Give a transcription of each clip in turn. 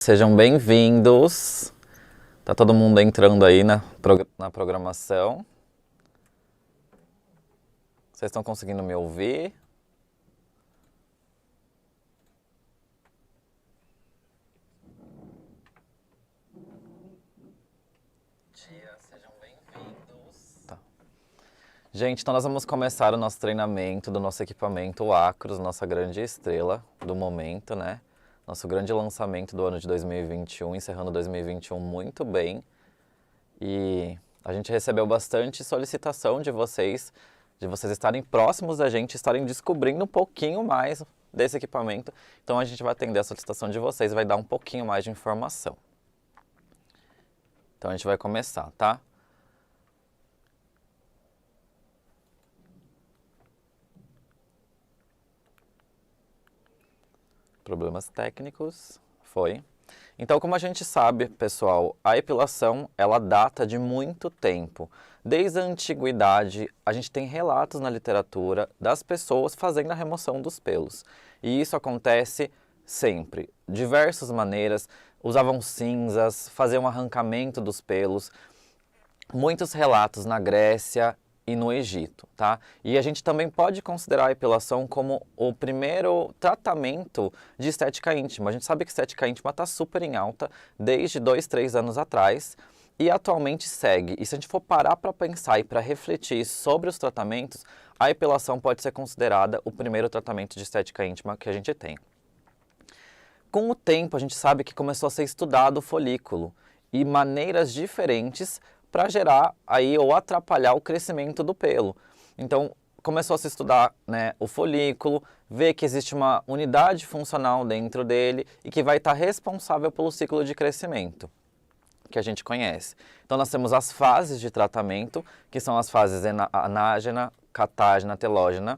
Sejam bem-vindos. Tá todo mundo entrando aí na programação. Vocês estão conseguindo me ouvir? Sejam bem-vindos. Tá. Gente, então nós vamos começar o nosso treinamento do nosso equipamento Acros, nossa grande estrela do momento, né? Nosso grande lançamento do ano de 2021, encerrando 2021 muito bem. E a gente recebeu bastante solicitação de vocês estarem próximos da gente, estarem descobrindo um pouquinho mais desse equipamento. Então a gente vai atender a solicitação de vocês e vai dar um pouquinho mais de informação. Então a gente vai começar, tá? Problemas técnicos, foi. Então, como a gente sabe, pessoal, a epilação, ela data de muito tempo. Desde a antiguidade, a gente tem relatos na literatura das pessoas fazendo a remoção dos pelos. E isso acontece sempre, diversas maneiras, usavam cinzas, faziam arrancamento dos pelos. Muitos relatos na Grécia e no Egito, tá? E a gente também pode considerar a epilação como o primeiro tratamento de estética íntima. A gente sabe que estética íntima está super em alta desde 2, 3 anos atrás e atualmente segue. E se a gente for parar para pensar e para refletir sobre os tratamentos, a epilação pode ser considerada o primeiro tratamento de estética íntima que a gente tem. Com o tempo, a gente sabe que começou a ser estudado o folículo e maneiras diferentes para gerar aí ou atrapalhar o crescimento do pelo. Então, começou a se estudar, né, o folículo, ver que existe uma unidade funcional dentro dele e que vai estar responsável pelo ciclo de crescimento que a gente conhece. Então, nós temos as fases de tratamento, que são as fases anágena, catágena, telógena,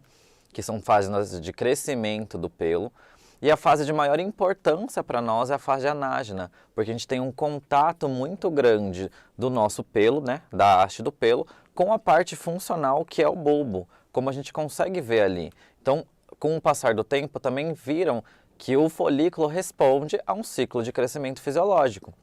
que são fases de crescimento do pelo. E a fase de maior importância para nós é a fase anágena, porque a gente tem um contato muito grande do nosso pelo, né, da haste do pelo, com a parte funcional que é o bulbo, como a gente consegue ver ali. Então, com o passar do tempo, também viram que o folículo responde a um ciclo de crescimento fisiológico.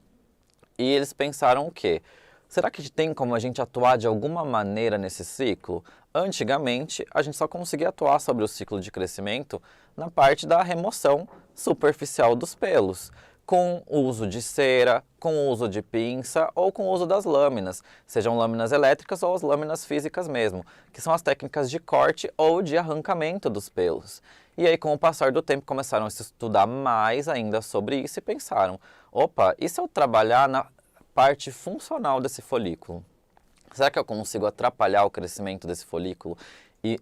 E eles pensaram o quê? Será que tem como a gente atuar de alguma maneira nesse ciclo? Antigamente, a gente só conseguia atuar sobre o ciclo de crescimento na parte da remoção superficial dos pelos, com o uso de cera, com o uso de pinça ou com o uso das lâminas, sejam lâminas elétricas ou as lâminas físicas mesmo, que são as técnicas de corte ou de arrancamento dos pelos. E aí, com o passar do tempo, começaram a se estudar mais ainda sobre isso e pensaram, opa, e se eu trabalhar na parte funcional desse folículo? Será que eu consigo atrapalhar o crescimento desse folículo e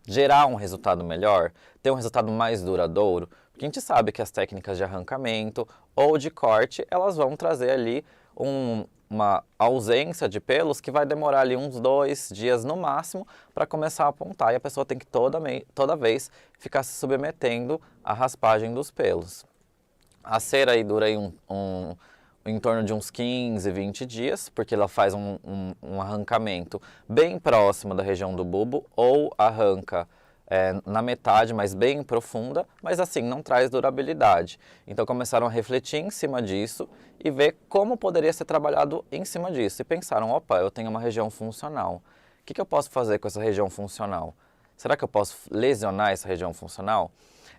gerar um resultado melhor, ter um resultado mais duradouro? Porque a gente sabe que as técnicas de arrancamento ou de corte, elas vão trazer ali uma ausência de pelos que vai demorar ali uns 2 dias no máximo para começar a apontar e a pessoa tem que toda vez ficar se submetendo à raspagem dos pelos. A cera aí dura aí em torno de uns 15, 20 dias, porque ela faz um arrancamento bem próximo da região do bulbo, ou arranca na metade, mas bem profunda, mas assim, não traz durabilidade. Então começaram a refletir em cima disso e ver como poderia ser trabalhado em cima disso. E pensaram, opa, eu tenho uma região funcional. O que eu posso fazer com essa região funcional? Será que eu posso lesionar essa região funcional?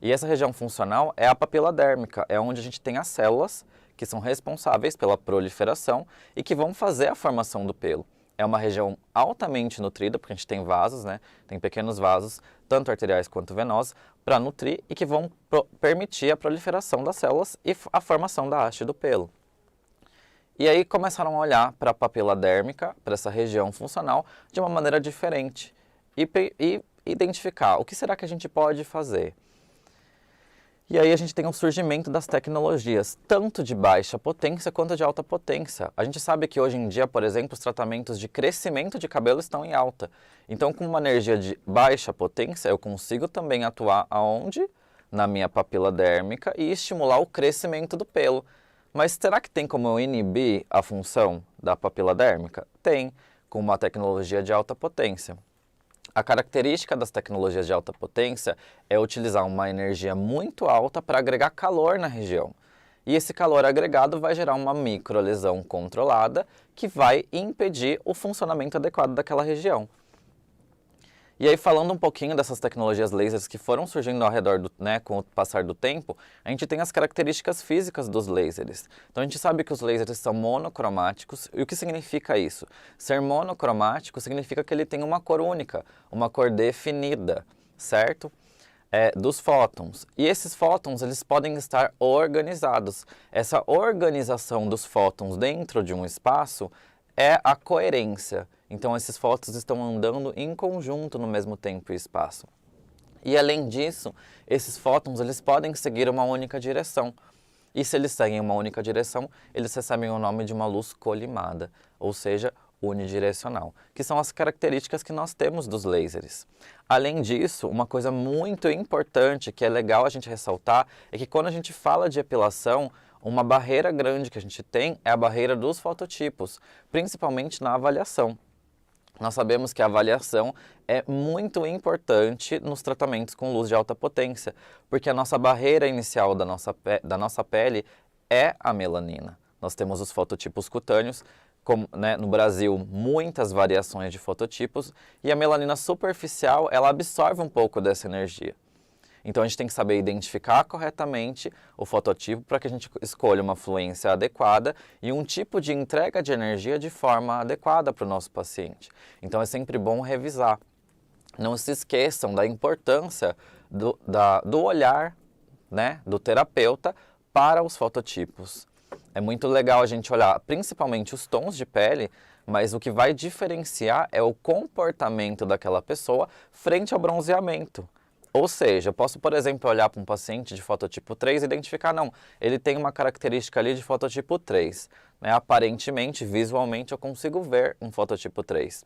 E essa região funcional é a papila dérmica, é onde a gente tem as células que são responsáveis pela proliferação e que vão fazer a formação do pelo. É uma região altamente nutrida, porque a gente tem vasos, né? Tem pequenos vasos, tanto arteriais quanto venosos, para nutrir e que vão permitir a proliferação das células e a formação da haste do pelo. E aí começaram a olhar para a papila dérmica, para essa região funcional, de uma maneira diferente e identificar o que será que a gente pode fazer. E aí a gente tem um surgimento das tecnologias, tanto de baixa potência quanto de alta potência. A gente sabe que hoje em dia, por exemplo, os tratamentos de crescimento de cabelo estão em alta. Então, com uma energia de baixa potência, eu consigo também atuar aonde? Na minha papila dérmica e estimular o crescimento do pelo. Mas será que tem como eu inibir a função da papila dérmica? Tem, com uma tecnologia de alta potência. A característica das tecnologias de alta potência é utilizar uma energia muito alta para agregar calor na região. e esse calor agregado vai gerar uma microlesão controlada que vai impedir o funcionamento adequado daquela região. E aí, falando um pouquinho dessas tecnologias lasers que foram surgindo ao redor com o passar do tempo, a gente tem as características físicas dos lasers. Então, a gente sabe que os lasers são monocromáticos. E o que significa isso? Ser monocromático significa que ele tem uma cor única, uma cor definida, certo? Dos fótons. E esses fótons, eles podem estar organizados. Essa organização dos fótons dentro de um espaço é a coerência. Então, esses fótons estão andando em conjunto no mesmo tempo e espaço. E, além disso, esses fótons eles podem seguir uma única direção. E se eles seguem uma única direção, eles recebem o nome de uma luz colimada, ou seja, unidirecional, que são as características que nós temos dos lasers. Além disso, uma coisa muito importante que é legal a gente ressaltar é que quando a gente fala de epilação, uma barreira grande que a gente tem é a barreira dos fototipos, principalmente na avaliação. Nós sabemos que a avaliação é muito importante nos tratamentos com luz de alta potência, porque a nossa barreira inicial da nossa pele é a melanina. Nós temos os fototipos cutâneos, no Brasil, muitas variações de fototipos, e a melanina superficial, ela absorve um pouco dessa energia. Então, a gente tem que saber identificar corretamente o fototipo para que a gente escolha uma fluência adequada e um tipo de entrega de energia de forma adequada para o nosso paciente. Então, é sempre bom revisar. Não se esqueçam da importância do olhar, do terapeuta para os fototipos. É muito legal a gente olhar principalmente os tons de pele, mas o que vai diferenciar é o comportamento daquela pessoa frente ao bronzeamento. Ou seja, eu posso, por exemplo, olhar para um paciente de fototipo 3 e identificar, não, ele tem uma característica ali de fototipo 3. Aparentemente, visualmente, eu consigo ver um fototipo 3.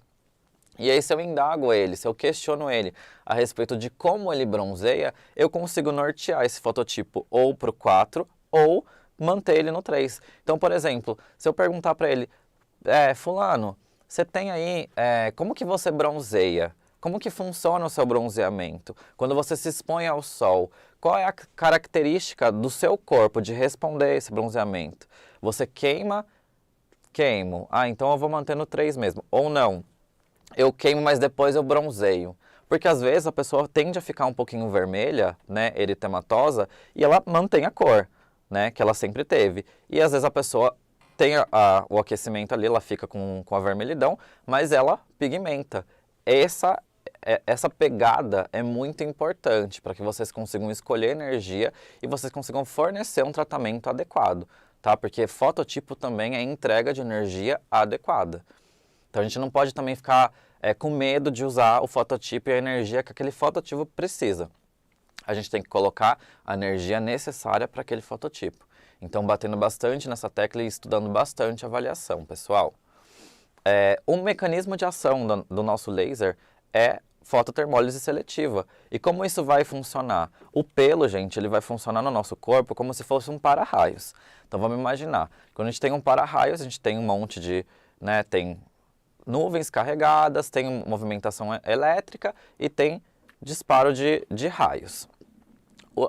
E aí, se eu indago ele, se eu questiono ele a respeito de como ele bronzeia, eu consigo nortear esse fototipo ou para o 4 ou manter ele no 3. Então, por exemplo, se eu perguntar para ele, fulano, você tem aí, como que você bronzeia? Como que funciona o seu bronzeamento? Quando você se expõe ao sol, qual é a característica do seu corpo de responder a esse bronzeamento? Você queima? Queimo. Então eu vou manter no 3 mesmo. Ou não, eu queimo, mas depois eu bronzeio. Porque às vezes a pessoa tende a ficar um pouquinho vermelha, eritematosa, e ela mantém a cor, que ela sempre teve. E às vezes a pessoa tem o aquecimento ali, ela fica com a vermelhidão, mas ela pigmenta. Essa pegada é muito importante para que vocês consigam escolher energia e vocês consigam fornecer um tratamento adequado, tá? Porque fototipo também é entrega de energia adequada. Então a gente não pode também ficar com medo de usar o fototipo e a energia que aquele fototipo precisa. A gente tem que colocar a energia necessária para aquele fototipo. Então, batendo bastante nessa tecla e estudando bastante a avaliação, pessoal. O mecanismo de ação do nosso laser é fototermólise seletiva. E como isso vai funcionar? O pelo, gente, ele vai funcionar no nosso corpo como se fosse um para-raios. Então, vamos imaginar. Quando a gente tem um para-raios, a gente tem um monte de... tem nuvens carregadas, tem movimentação elétrica e tem disparo de raios.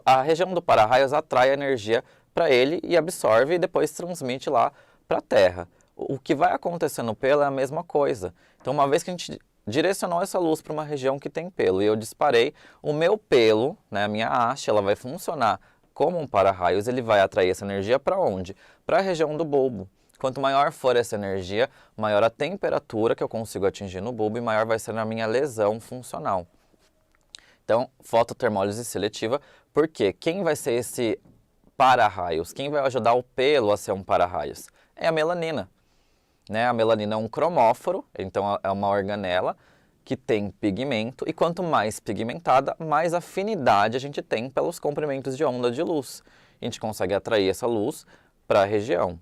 A região do para-raios atrai a energia para ele e absorve e depois transmite lá para a Terra. O que vai acontecer no pelo é a mesma coisa. Então, uma vez que a gente direcionou essa luz para uma região que tem pelo e eu disparei, o meu pelo, a minha haste, ela vai funcionar como um para-raios, ele vai atrair essa energia para onde? Para a região do bulbo. Quanto maior for essa energia, maior a temperatura que eu consigo atingir no bulbo e maior vai ser a minha lesão funcional. Então, fototermólise seletiva, porque quem vai ser esse para-raios? Quem vai ajudar o pelo a ser um para-raios? É a melanina. A melanina é um cromóforo, então é uma organela que tem pigmento, e quanto mais pigmentada, mais afinidade a gente tem pelos comprimentos de onda de luz. A gente consegue atrair essa luz para a região.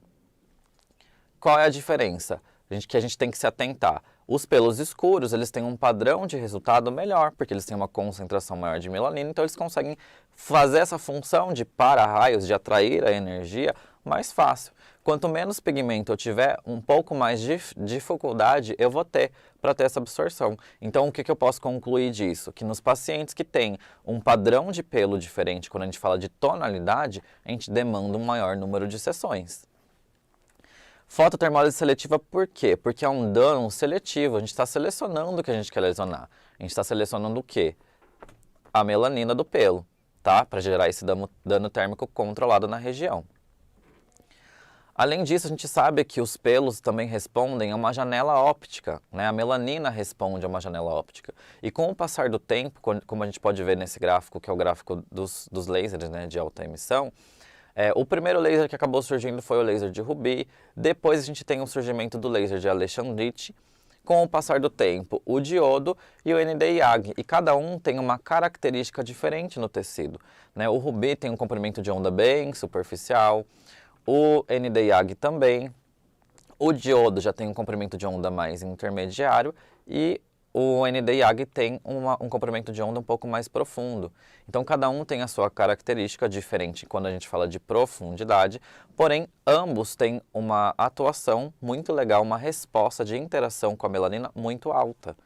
Qual é a diferença? Que a gente tem que se atentar. Os pelos escuros, eles têm um padrão de resultado melhor, porque eles têm uma concentração maior de melanina, então eles conseguem fazer essa função de para-raios, de atrair a energia, mais fácil. Quanto menos pigmento eu tiver, um pouco mais de dificuldade eu vou ter para ter essa absorção. Então, o que eu posso concluir disso? Que nos pacientes que têm um padrão de pelo diferente, quando a gente fala de tonalidade, a gente demanda um maior número de sessões. Fototermólise seletiva por quê? Porque é um dano seletivo, a gente está selecionando o que a gente quer lesionar. A gente está selecionando o quê? A melanina do pelo, tá? Para gerar esse dano térmico controlado na região. Além disso, a gente sabe que os pelos também respondem a uma janela óptica, né? A melanina responde a uma janela óptica. E com o passar do tempo, como a gente pode ver nesse gráfico, que é o gráfico dos lasers, né, de alta emissão, o primeiro laser que acabou surgindo foi o laser de Ruby, depois a gente tem o surgimento do laser de Alexandrite, com o passar do tempo, o diodo e o Nd:YAG, e cada um tem uma característica diferente no tecido, né? O Ruby tem um comprimento de onda bem superficial, o Nd:YAG também, o diodo já tem um comprimento de onda mais intermediário e o Nd:YAG tem um comprimento de onda um pouco mais profundo. Então, cada um tem a sua característica diferente quando a gente fala de profundidade, porém, ambos têm uma atuação muito legal, uma resposta de interação com a melanina muito alta.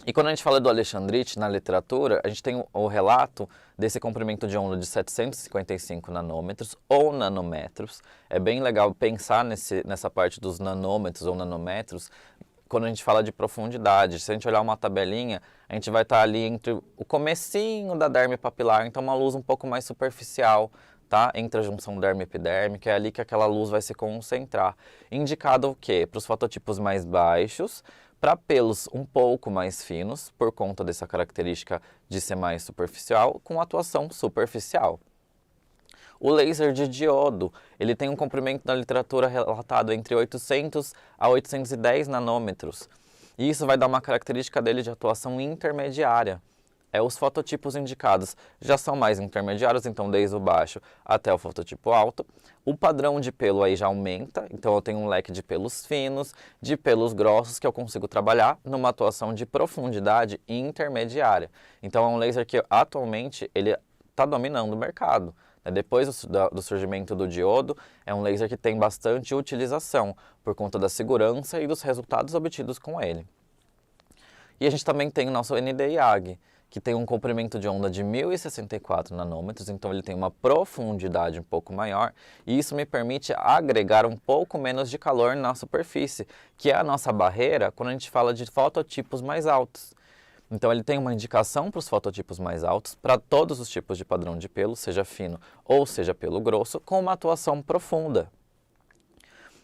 E quando a gente fala do Alexandrite na literatura, a gente tem o relato desse comprimento de onda de 755 nanômetros ou nanômetros. É bem legal pensar nessa parte dos nanômetros ou nanômetros quando a gente fala de profundidade. Se a gente olhar uma tabelinha, a gente vai estar ali entre o comecinho da derme papilar, então uma luz um pouco mais superficial, tá? Entre a junção derme-epidérmica, é ali que aquela luz vai se concentrar. Indicado o quê? Para os fototipos mais baixos, para pelos um pouco mais finos, por conta dessa característica de ser mais superficial, com atuação superficial. O laser de diodo, ele tem um comprimento na literatura relatado entre 800 a 810 nanômetros. E isso vai dar uma característica dele de atuação intermediária. Os fototipos indicados já são mais intermediários, então desde o baixo até o fototipo alto. O padrão de pelo aí já aumenta, então eu tenho um leque de pelos finos, de pelos grossos que eu consigo trabalhar numa atuação de profundidade intermediária. Então é um laser que atualmente ele está dominando o mercado. Depois do surgimento do diodo, é um laser que tem bastante utilização por conta da segurança e dos resultados obtidos com ele. E a gente também tem o nosso Nd:YAG, que tem um comprimento de onda de 1064 nanômetros, então ele tem uma profundidade um pouco maior, e isso me permite agregar um pouco menos de calor na superfície, que é a nossa barreira quando a gente fala de fototipos mais altos. Então ele tem uma indicação para os fototipos mais altos, para todos os tipos de padrão de pelo, seja fino ou seja pelo grosso, com uma atuação profunda.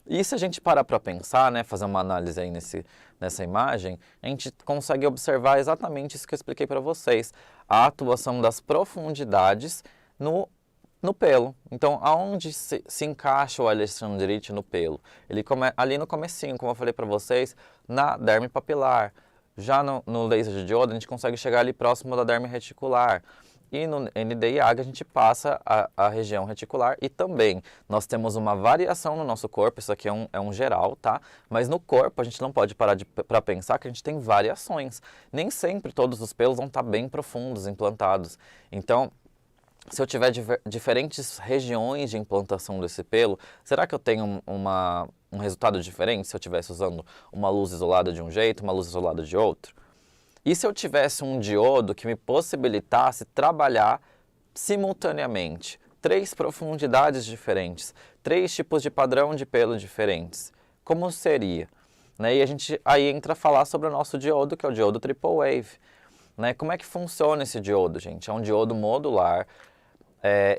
E se a gente parar para pensar, né, fazer uma análise aí nessa imagem, a gente consegue observar exatamente isso que eu expliquei para vocês, a atuação das profundidades no pelo. Então, aonde se encaixa o Alexandrite no pelo? Ali no comecinho, como eu falei para vocês, na derme papilar. Já no laser de diodo, a gente consegue chegar ali próximo da derme reticular. E no Nd:YAG a gente passa a região reticular e também nós temos uma variação no nosso corpo, isso aqui é um geral, tá? Mas no corpo a gente não pode parar para pensar que a gente tem variações. Nem sempre todos os pelos vão estar bem profundos, implantados. Então, se eu tiver diferentes regiões de implantação desse pelo, será que eu tenho um resultado diferente se eu estivesse usando uma luz isolada de um jeito, uma luz isolada de outro? E se eu tivesse um diodo que me possibilitasse trabalhar simultaneamente 3 profundidades diferentes, 3 tipos de padrão de pelo diferentes? Como seria? E a gente aí entra a falar sobre o nosso diodo, que é o diodo Triple Wave. Como é que funciona esse diodo, gente? É um diodo modular.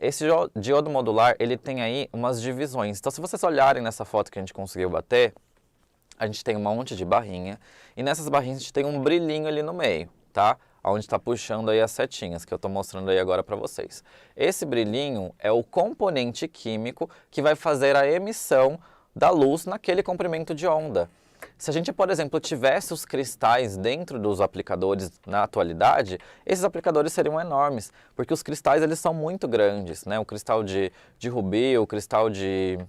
Esse diodo modular, ele tem aí umas divisões. Então, se vocês olharem nessa foto que a gente conseguiu bater, a gente tem um monte de barrinha, e nessas barrinhas a gente tem um brilhinho ali no meio, tá? Onde está puxando aí as setinhas, que eu estou mostrando aí agora para vocês. Esse brilhinho é o componente químico que vai fazer a emissão da luz naquele comprimento de onda. Se a gente, por exemplo, tivesse os cristais dentro dos aplicadores na atualidade, esses aplicadores seriam enormes, porque os cristais eles são muito grandes, né? O cristal de Ruby, o cristal de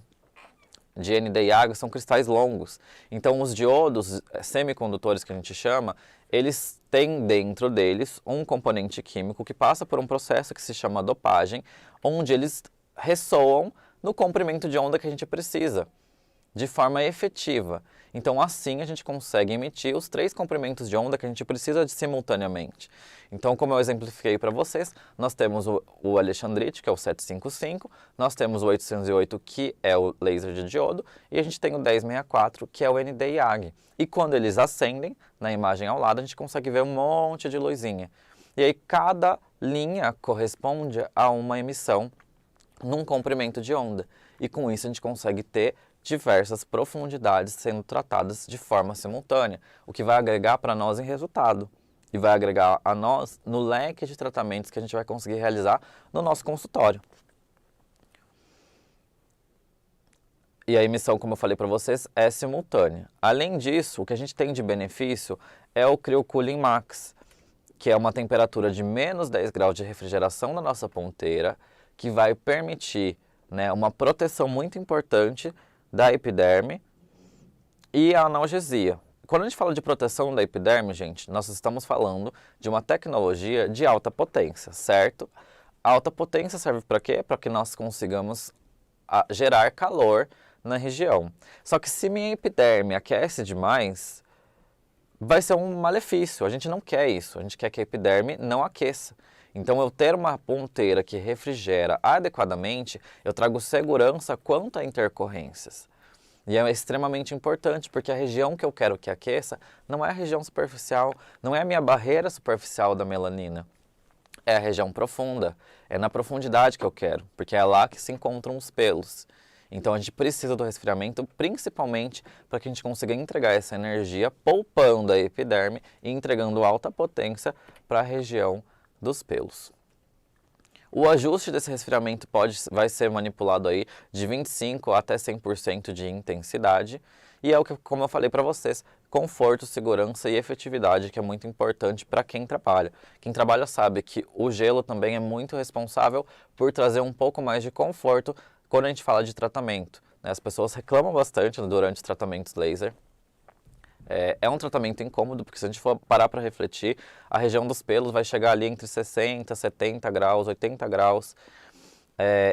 Nd:YAG são cristais longos. Então, os diodos semicondutores que a gente chama, eles têm dentro deles um componente químico que passa por um processo que se chama dopagem, onde eles ressoam no comprimento de onda que a gente precisa, de forma efetiva. Então, assim, a gente consegue emitir os 3 comprimentos de onda que a gente precisa de simultaneamente. Então, como eu exemplifiquei para vocês, nós temos o Alexandrite, que é o 755, nós temos o 808, que é o laser de diodo, e a gente tem o 1064, que é o ND-IAG. E quando eles acendem, na imagem ao lado, a gente consegue ver um monte de luzinha. E aí, cada linha corresponde a uma emissão num comprimento de onda. E com isso, a gente consegue ter diversas profundidades sendo tratadas de forma simultânea, o que vai agregar para nós em resultado e vai agregar a nós no leque de tratamentos que a gente vai conseguir realizar no nosso consultório. E a emissão, como eu falei para vocês, é simultânea. Além disso, o que a gente tem de benefício é o CryoCooling Max, que é uma temperatura de menos 10 graus de refrigeração na nossa ponteira, que vai permitir, né, uma proteção muito importante da epiderme e a analgesia. Quando a gente fala de proteção da epiderme, gente, nós estamos falando de uma tecnologia de alta potência, certo? A alta potência serve para quê? Para que nós consigamos gerar calor na região. Só que se minha epiderme aquece demais, vai ser um malefício. A gente não quer isso, a gente quer que a epiderme não aqueça. Então, eu ter uma ponteira que refrigera adequadamente, eu trago segurança quanto a intercorrências. E é extremamente importante, porque a região que eu quero que aqueça não é a região superficial, não é a minha barreira superficial da melanina. É a região profunda, é na profundidade que eu quero, porque é lá que se encontram os pelos. Então, a gente precisa do resfriamento, principalmente para que a gente consiga entregar essa energia, poupando a epiderme e entregando alta potência para a região dos pelos. O ajuste desse resfriamento vai ser manipulado aí de 25% até 100% de intensidade e é o que, como eu falei para vocês, conforto, segurança e efetividade, que é muito importante para quem trabalha. Quem trabalha sabe que o gelo também é muito responsável por trazer um pouco mais de conforto quando a gente fala de tratamento, né? As pessoas reclamam bastante durante os tratamentos laser. É um tratamento incômodo, porque se a gente for parar para refletir, a região dos pelos vai chegar ali entre 60, 70 graus, 80 graus.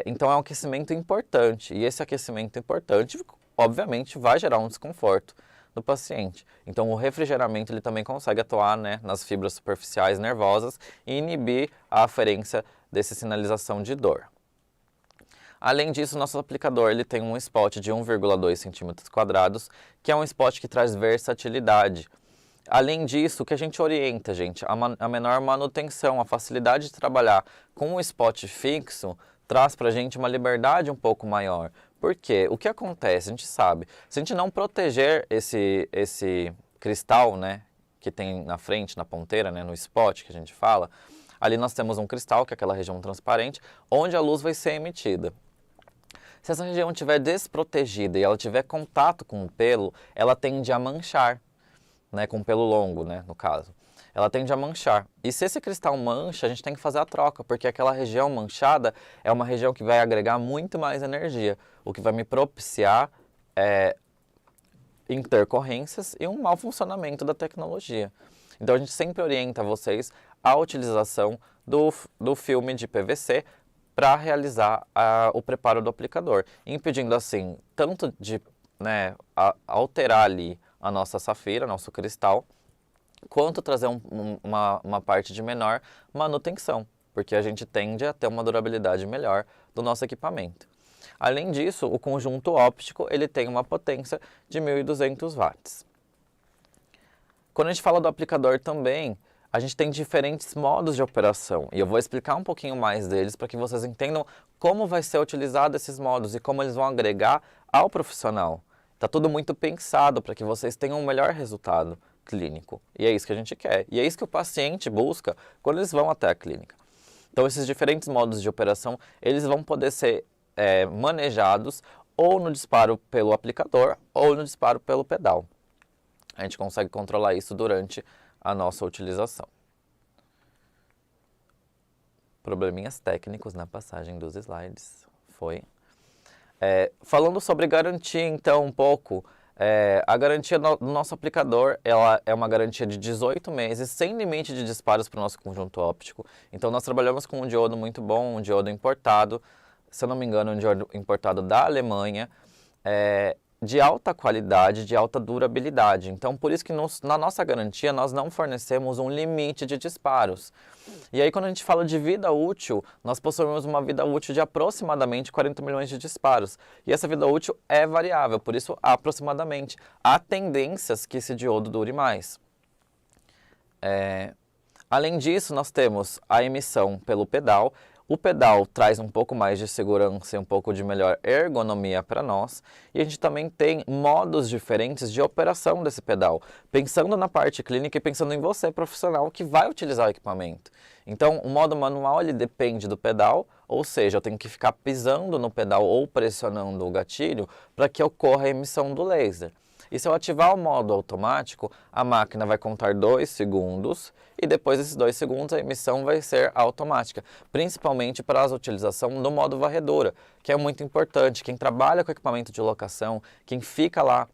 Então é um aquecimento importante, e esse aquecimento importante, obviamente, vai gerar um desconforto no paciente. Então o refrigeramento ele também consegue atuar, né, nas fibras superficiais nervosas e inibir a aferência dessa sinalização de dor. Além disso, nosso aplicador ele tem um spot de 1,2 cm², que é um spot que traz versatilidade. Além disso, o que a gente orienta, gente, a menor manutenção, a facilidade de trabalhar com um spot fixo, traz para a gente uma liberdade um pouco maior. Por quê? O que acontece? A gente sabe, se a gente não proteger esse cristal, né, que tem na frente, na ponteira, né, no spot que a gente fala, ali nós temos um cristal, que é aquela região transparente, onde a luz vai ser emitida. Se essa região estiver desprotegida e ela tiver contato com o pelo, ela tende a manchar, né, com o pelo longo, né, no caso. Ela tende a manchar. E se esse cristal mancha, a gente tem que fazer a troca, porque aquela região manchada é uma região que vai agregar muito mais energia, o que vai me propiciar intercorrências e um mau funcionamento da tecnologia. Então a gente sempre orienta vocês a utilização do filme de PVC para realizar o preparo do aplicador, impedindo assim tanto de, né, alterar ali a nossa safira, nosso cristal, quanto trazer uma parte de menor manutenção, porque a gente tende a ter uma durabilidade melhor do nosso equipamento. Além disso, o conjunto óptico ele tem uma potência de 1.200 watts. Quando a gente fala do aplicador também, a gente tem diferentes modos de operação e eu vou explicar um pouquinho mais deles para que vocês entendam como vai ser utilizado esses modos e como eles vão agregar ao profissional. Está tudo muito pensado para que vocês tenham um melhor resultado clínico e é isso que a gente quer e é isso que o paciente busca quando eles vão até a clínica. Então esses diferentes modos de operação eles vão poder ser manejados ou no disparo pelo aplicador ou no disparo pelo pedal. A gente consegue controlar isso durante a nossa utilização. Probleminhas técnicos na passagem dos slides. Falando sobre garantia, então, um pouco. A garantia do nosso aplicador ela é uma garantia de 18 meses, sem limite de disparos para o nosso conjunto óptico. Então, nós trabalhamos com um diodo muito bom, um diodo importado, se eu não me engano, de óleo importado da Alemanha, de alta qualidade, de alta durabilidade. Então, por isso que na nossa garantia nós não fornecemos um limite de disparos. E aí, quando a gente fala de vida útil, nós possuímos uma vida útil de aproximadamente 40 milhões de disparos. E essa vida útil é variável, por isso, aproximadamente. Há tendências que esse diodo dure mais. Além disso, nós temos a emissão pelo pedal. O pedal traz um pouco mais de segurança e um pouco de melhor ergonomia para nós. E a gente também tem modos diferentes de operação desse pedal, pensando na parte clínica e pensando em você, profissional, que vai utilizar o equipamento. Então, o modo manual ele depende do pedal, ou seja, eu tenho que ficar pisando no pedal ou pressionando o gatilho para que ocorra a emissão do laser. E se eu ativar o modo automático, a máquina vai contar 2 segundos e depois desses 2 segundos a emissão vai ser automática, principalmente para a utilização do modo varredura, que é muito importante. Quem trabalha com equipamento de locação, quem fica lá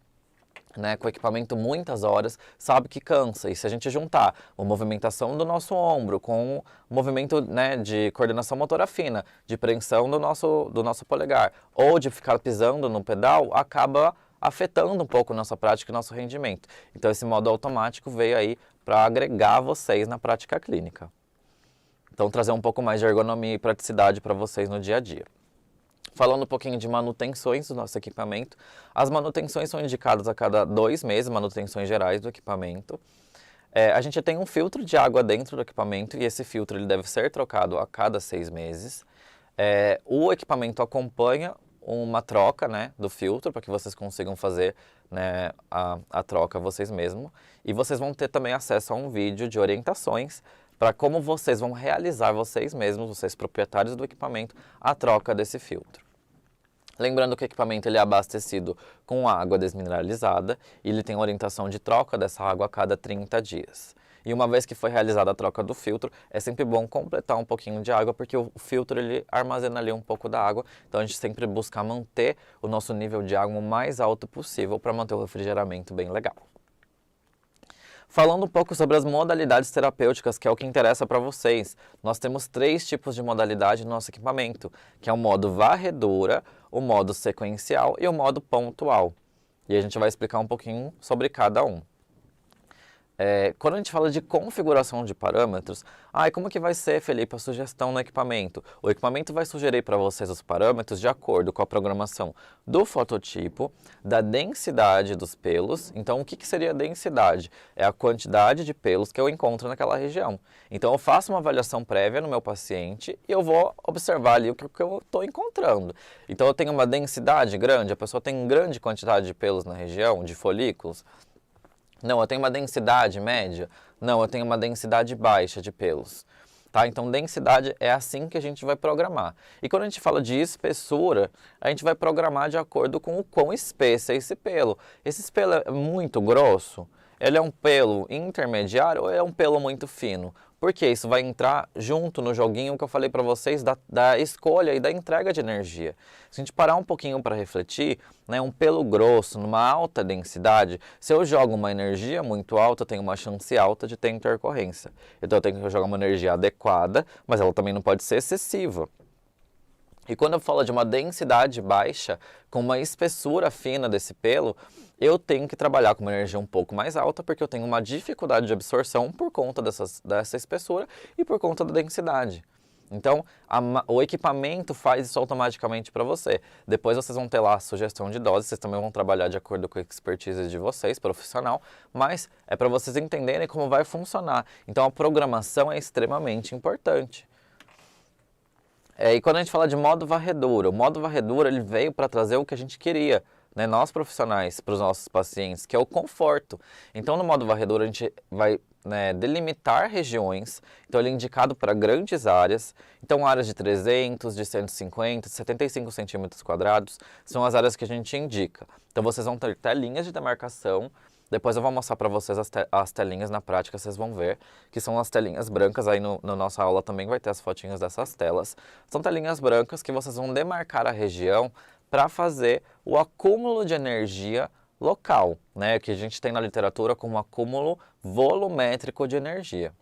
com o equipamento muitas horas, sabe que cansa. E se a gente juntar a movimentação do nosso ombro com o movimento de coordenação motora fina, de preensão do nosso polegar, ou de ficar pisando no pedal, acaba afetando um pouco nossa prática e nosso rendimento. Então esse modo automático veio aí para agregar vocês na prática clínica. Então trazer um pouco mais de ergonomia e praticidade para vocês no dia a dia. Falando um pouquinho de manutenções do nosso equipamento, as manutenções são indicadas a cada 2 meses, manutenções gerais do equipamento. A gente tem um filtro de água dentro do equipamento e esse filtro ele deve ser trocado a cada 6 meses. O equipamento acompanha uma troca do filtro para que vocês consigam fazer a troca vocês mesmos. E vocês vão ter também acesso a um vídeo de orientações para como vocês vão realizar vocês mesmos, vocês proprietários do equipamento, a troca desse filtro. Lembrando que o equipamento ele é abastecido com água desmineralizada e ele tem orientação de troca dessa água a cada 30 dias. E uma vez que foi realizada a troca do filtro, é sempre bom completar um pouquinho de água, porque o filtro ele armazena ali um pouco da água, então a gente sempre busca manter o nosso nível de água o mais alto possível para manter o refrigeramento bem legal. Falando um pouco sobre as modalidades terapêuticas, que é o que interessa para vocês, nós temos 3 tipos de modalidade no nosso equipamento, que é o modo varredura, o modo sequencial e o modo pontual. E a gente vai explicar um pouquinho sobre cada um. Quando a gente fala de configuração de parâmetros, como que vai ser, Felipe, a sugestão no equipamento? O equipamento vai sugerir para vocês os parâmetros de acordo com a programação do fototipo, da densidade dos pelos. Então, o que seria a densidade? É a quantidade de pelos que eu encontro naquela região. Então, eu faço uma avaliação prévia no meu paciente e eu vou observar ali o que eu estou encontrando. Então, eu tenho uma densidade grande, a pessoa tem grande quantidade de pelos na região, de folículos. Não, eu tenho uma densidade média. Não, eu tenho uma densidade baixa de pelos. Tá? Então, densidade é assim que a gente vai programar. E quando a gente fala de espessura, a gente vai programar de acordo com o quão espesso é esse pelo. Esse pelo é muito grosso? Ele é um pelo intermediário ou é um pelo muito fino? Porque isso vai entrar junto no joguinho que eu falei para vocês da escolha e da entrega de energia. Se a gente parar um pouquinho para refletir, um pelo grosso, numa alta densidade, se eu jogo uma energia muito alta, eu tenho uma chance alta de ter intercorrência. Então eu tenho que jogar uma energia adequada, mas ela também não pode ser excessiva. E quando eu falo de uma densidade baixa, com uma espessura fina desse pelo, eu tenho que trabalhar com uma energia um pouco mais alta, porque eu tenho uma dificuldade de absorção por conta dessa espessura e por conta da densidade. Então, o equipamento faz isso automaticamente para você. Depois vocês vão ter lá a sugestão de dose, vocês também vão trabalhar de acordo com a expertise de vocês, profissional, mas é para vocês entenderem como vai funcionar. Então, a programação é extremamente importante. E quando a gente fala de modo varredura, o modo varredura ele veio para trazer o que a gente queria, nós profissionais, para os nossos pacientes, que é o conforto. Então, no modo varredura, a gente vai delimitar regiões, então ele é indicado para grandes áreas, então áreas de 300, de 150, 75 centímetros quadrados, são as áreas que a gente indica. Então, vocês vão ter telinhas de demarcação. Depois eu vou mostrar para vocês as telinhas na prática, vocês vão ver, que são as telinhas brancas, aí na nossa aula também vai ter as fotinhas dessas telas. São telinhas brancas que vocês vão demarcar a região para fazer o acúmulo de energia local, que a gente tem na literatura como acúmulo volumétrico de energia.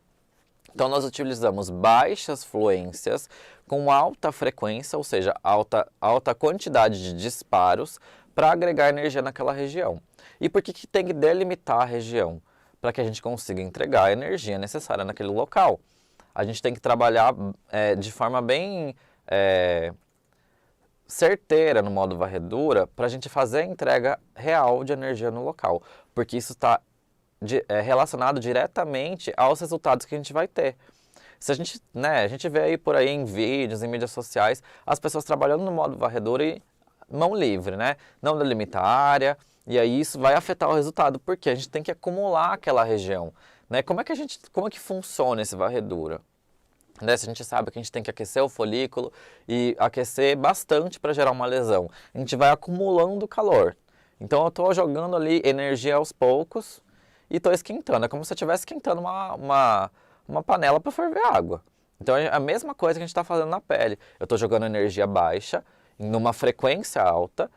Então, nós utilizamos baixas fluências com alta frequência, ou seja, alta quantidade de disparos para agregar energia naquela região. E por que tem que delimitar a região? Para que a gente consiga entregar a energia necessária naquele local. A gente tem que trabalhar de forma bem certeira no modo varredura para a gente fazer a entrega real de energia no local, porque isso está relacionado diretamente aos resultados que a gente vai ter. Se a gente vê aí por aí em vídeos, em mídias sociais, as pessoas trabalhando no modo varredura e mão livre, né? Não delimita a área, e aí isso vai afetar o resultado, porque a gente tem que acumular aquela região, né? Como é que funciona esse varredura? Né? Se a gente sabe que a gente tem que aquecer o folículo e aquecer bastante para gerar uma lesão, a gente vai acumulando calor. Então eu estou jogando ali energia aos poucos e estou esquentando. É como se eu estivesse esquentando uma panela para ferver água. Então é a mesma coisa que a gente está fazendo na pele. Eu estou jogando energia baixa, numa frequência alta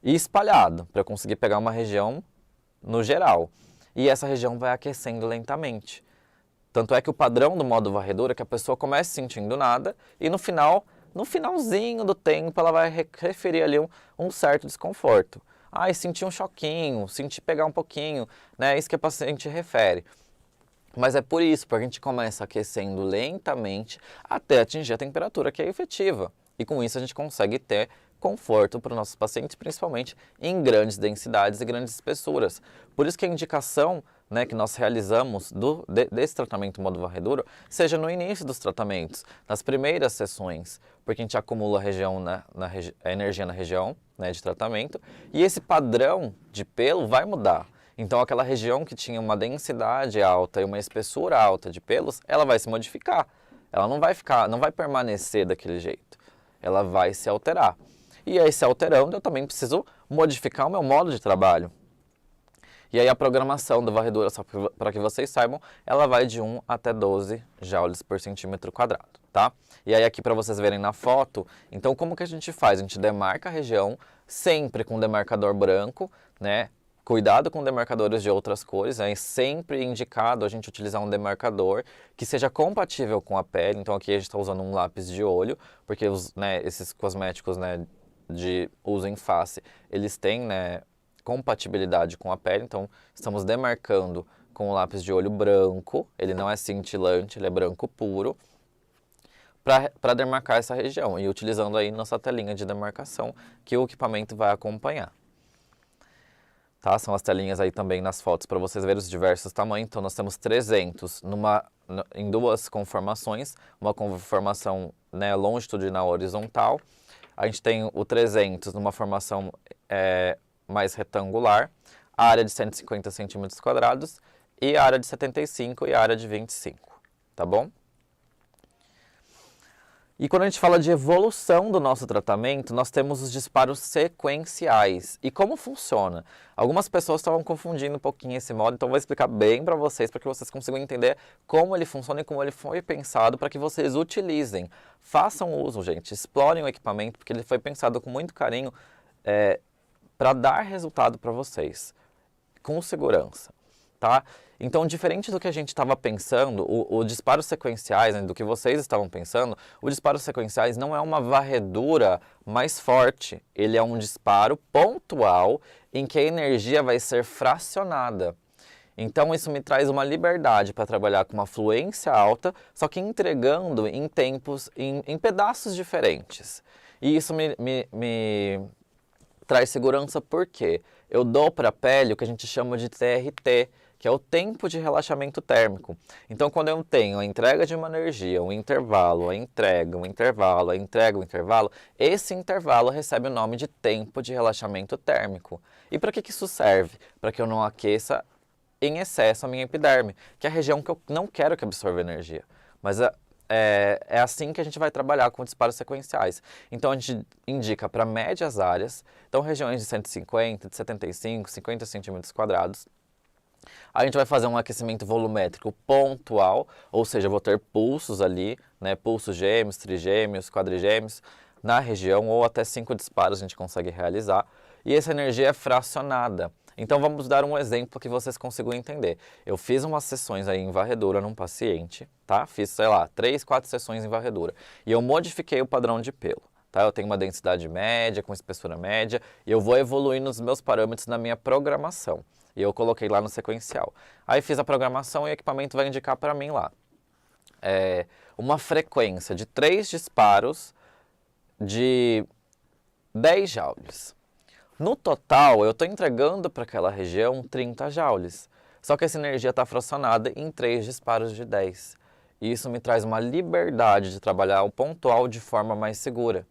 e espalhado, para eu conseguir pegar uma região no geral. E essa região vai aquecendo lentamente. Tanto é que o padrão do modo varredura é que a pessoa comece sentindo nada e no finalzinho do tempo, ela vai referir ali um certo desconforto. Ah, senti um choquinho, senti pegar um pouquinho, né? Isso que a paciente refere. Mas é por isso, porque a gente começa aquecendo lentamente até atingir a temperatura que é efetiva. E com isso a gente consegue ter conforto para os nossos pacientes, principalmente em grandes densidades e grandes espessuras. Por isso que a indicação, né, que nós realizamos desse tratamento modo varredura seja no início dos tratamentos, nas primeiras sessões, porque a gente acumula a energia na região, né, de tratamento, e esse padrão de pelo vai mudar. Então aquela região que tinha uma densidade alta e uma espessura alta de pelos, ela vai se modificar. Ela não vai permanecer daquele jeito. Ela vai se alterar. E aí, se alterando, eu também preciso modificar o meu modo de trabalho. E aí a programação da varredura, só para que vocês saibam, ela vai de 1 até 12 joules por centímetro quadrado, tá? E aí aqui para vocês verem na foto, então como que a gente faz? A gente demarca a região sempre com demarcador branco, né? Cuidado com demarcadores de outras cores, é sempre indicado a gente utilizar um demarcador que seja compatível com a pele. Então aqui a gente está usando um lápis de olho, porque esses cosméticos, né, de uso em face, eles têm, né, compatibilidade com a pele. Então estamos demarcando com o lápis de olho branco, ele não é cintilante, ele é branco puro, para demarcar essa região e utilizando aí nossa telinha de demarcação que o equipamento vai acompanhar. Tá? São as telinhas aí também nas fotos para vocês verem os diversos tamanhos. Então nós temos 300 em duas conformações, uma conformação, né, longitudinal horizontal. A gente tem o 300 numa formação mais retangular, a área de 150 centímetros quadrados e a área de 75 e a área de 25, tá bom? E quando a gente fala de evolução do nosso tratamento, nós temos os disparos sequenciais. E como funciona? Algumas pessoas estavam confundindo um pouquinho esse modo, então eu vou explicar bem para vocês vocês consigam entender como ele funciona e como ele foi pensado para que vocês utilizem. Façam uso, gente, explorem o equipamento, porque ele foi pensado com muito carinho para dar resultado para vocês, com segurança, tá? Então, diferente do que a gente estava pensando, o disparos sequenciais, né, do que vocês estavam pensando, o disparos sequenciais não é uma varredura mais forte. Ele é um disparo pontual em que a energia vai ser fracionada. Então, isso me traz uma liberdade para trabalhar com uma fluência alta, só que entregando em tempos, em pedaços diferentes. E isso me traz segurança porque eu dou para a pele o que a gente chama de TRT, que é o tempo de relaxamento térmico. Então, quando eu tenho a entrega de uma energia, um intervalo, a entrega, um intervalo, a entrega, um intervalo, esse intervalo recebe o nome de tempo de relaxamento térmico. E para que isso serve? Para que eu não aqueça em excesso a minha epiderme, que é a região que eu não quero que absorva energia. Mas é assim que a gente vai trabalhar com disparos sequenciais. Então, a gente indica para médias áreas, então regiões de 150, de 75, 50 centímetros quadrados. A gente vai fazer um aquecimento volumétrico pontual, ou seja, eu vou ter pulsos ali, né, pulsos gêmeos, trigêmeos, quadrigêmeos, na região, ou até 5 disparos a gente consegue realizar. E essa energia é fracionada. Então vamos dar um exemplo que vocês consigam entender. Eu fiz umas sessões aí em varredura num paciente, tá? Fiz, sei lá, 3, 4 sessões em varredura. E eu modifiquei o padrão de pelo, tá? Eu tenho uma densidade média, com espessura média, e eu vou evoluindo os meus parâmetros na minha programação. E eu coloquei lá no sequencial. Aí fiz a programação e o equipamento vai indicar para mim lá. Uma frequência de 3 disparos de 10 joules. No total, eu estou entregando para aquela região 30 joules. Só que essa energia está fracionada em 3 disparos de 10. E isso me traz uma liberdade de trabalhar o pontual de forma mais segura.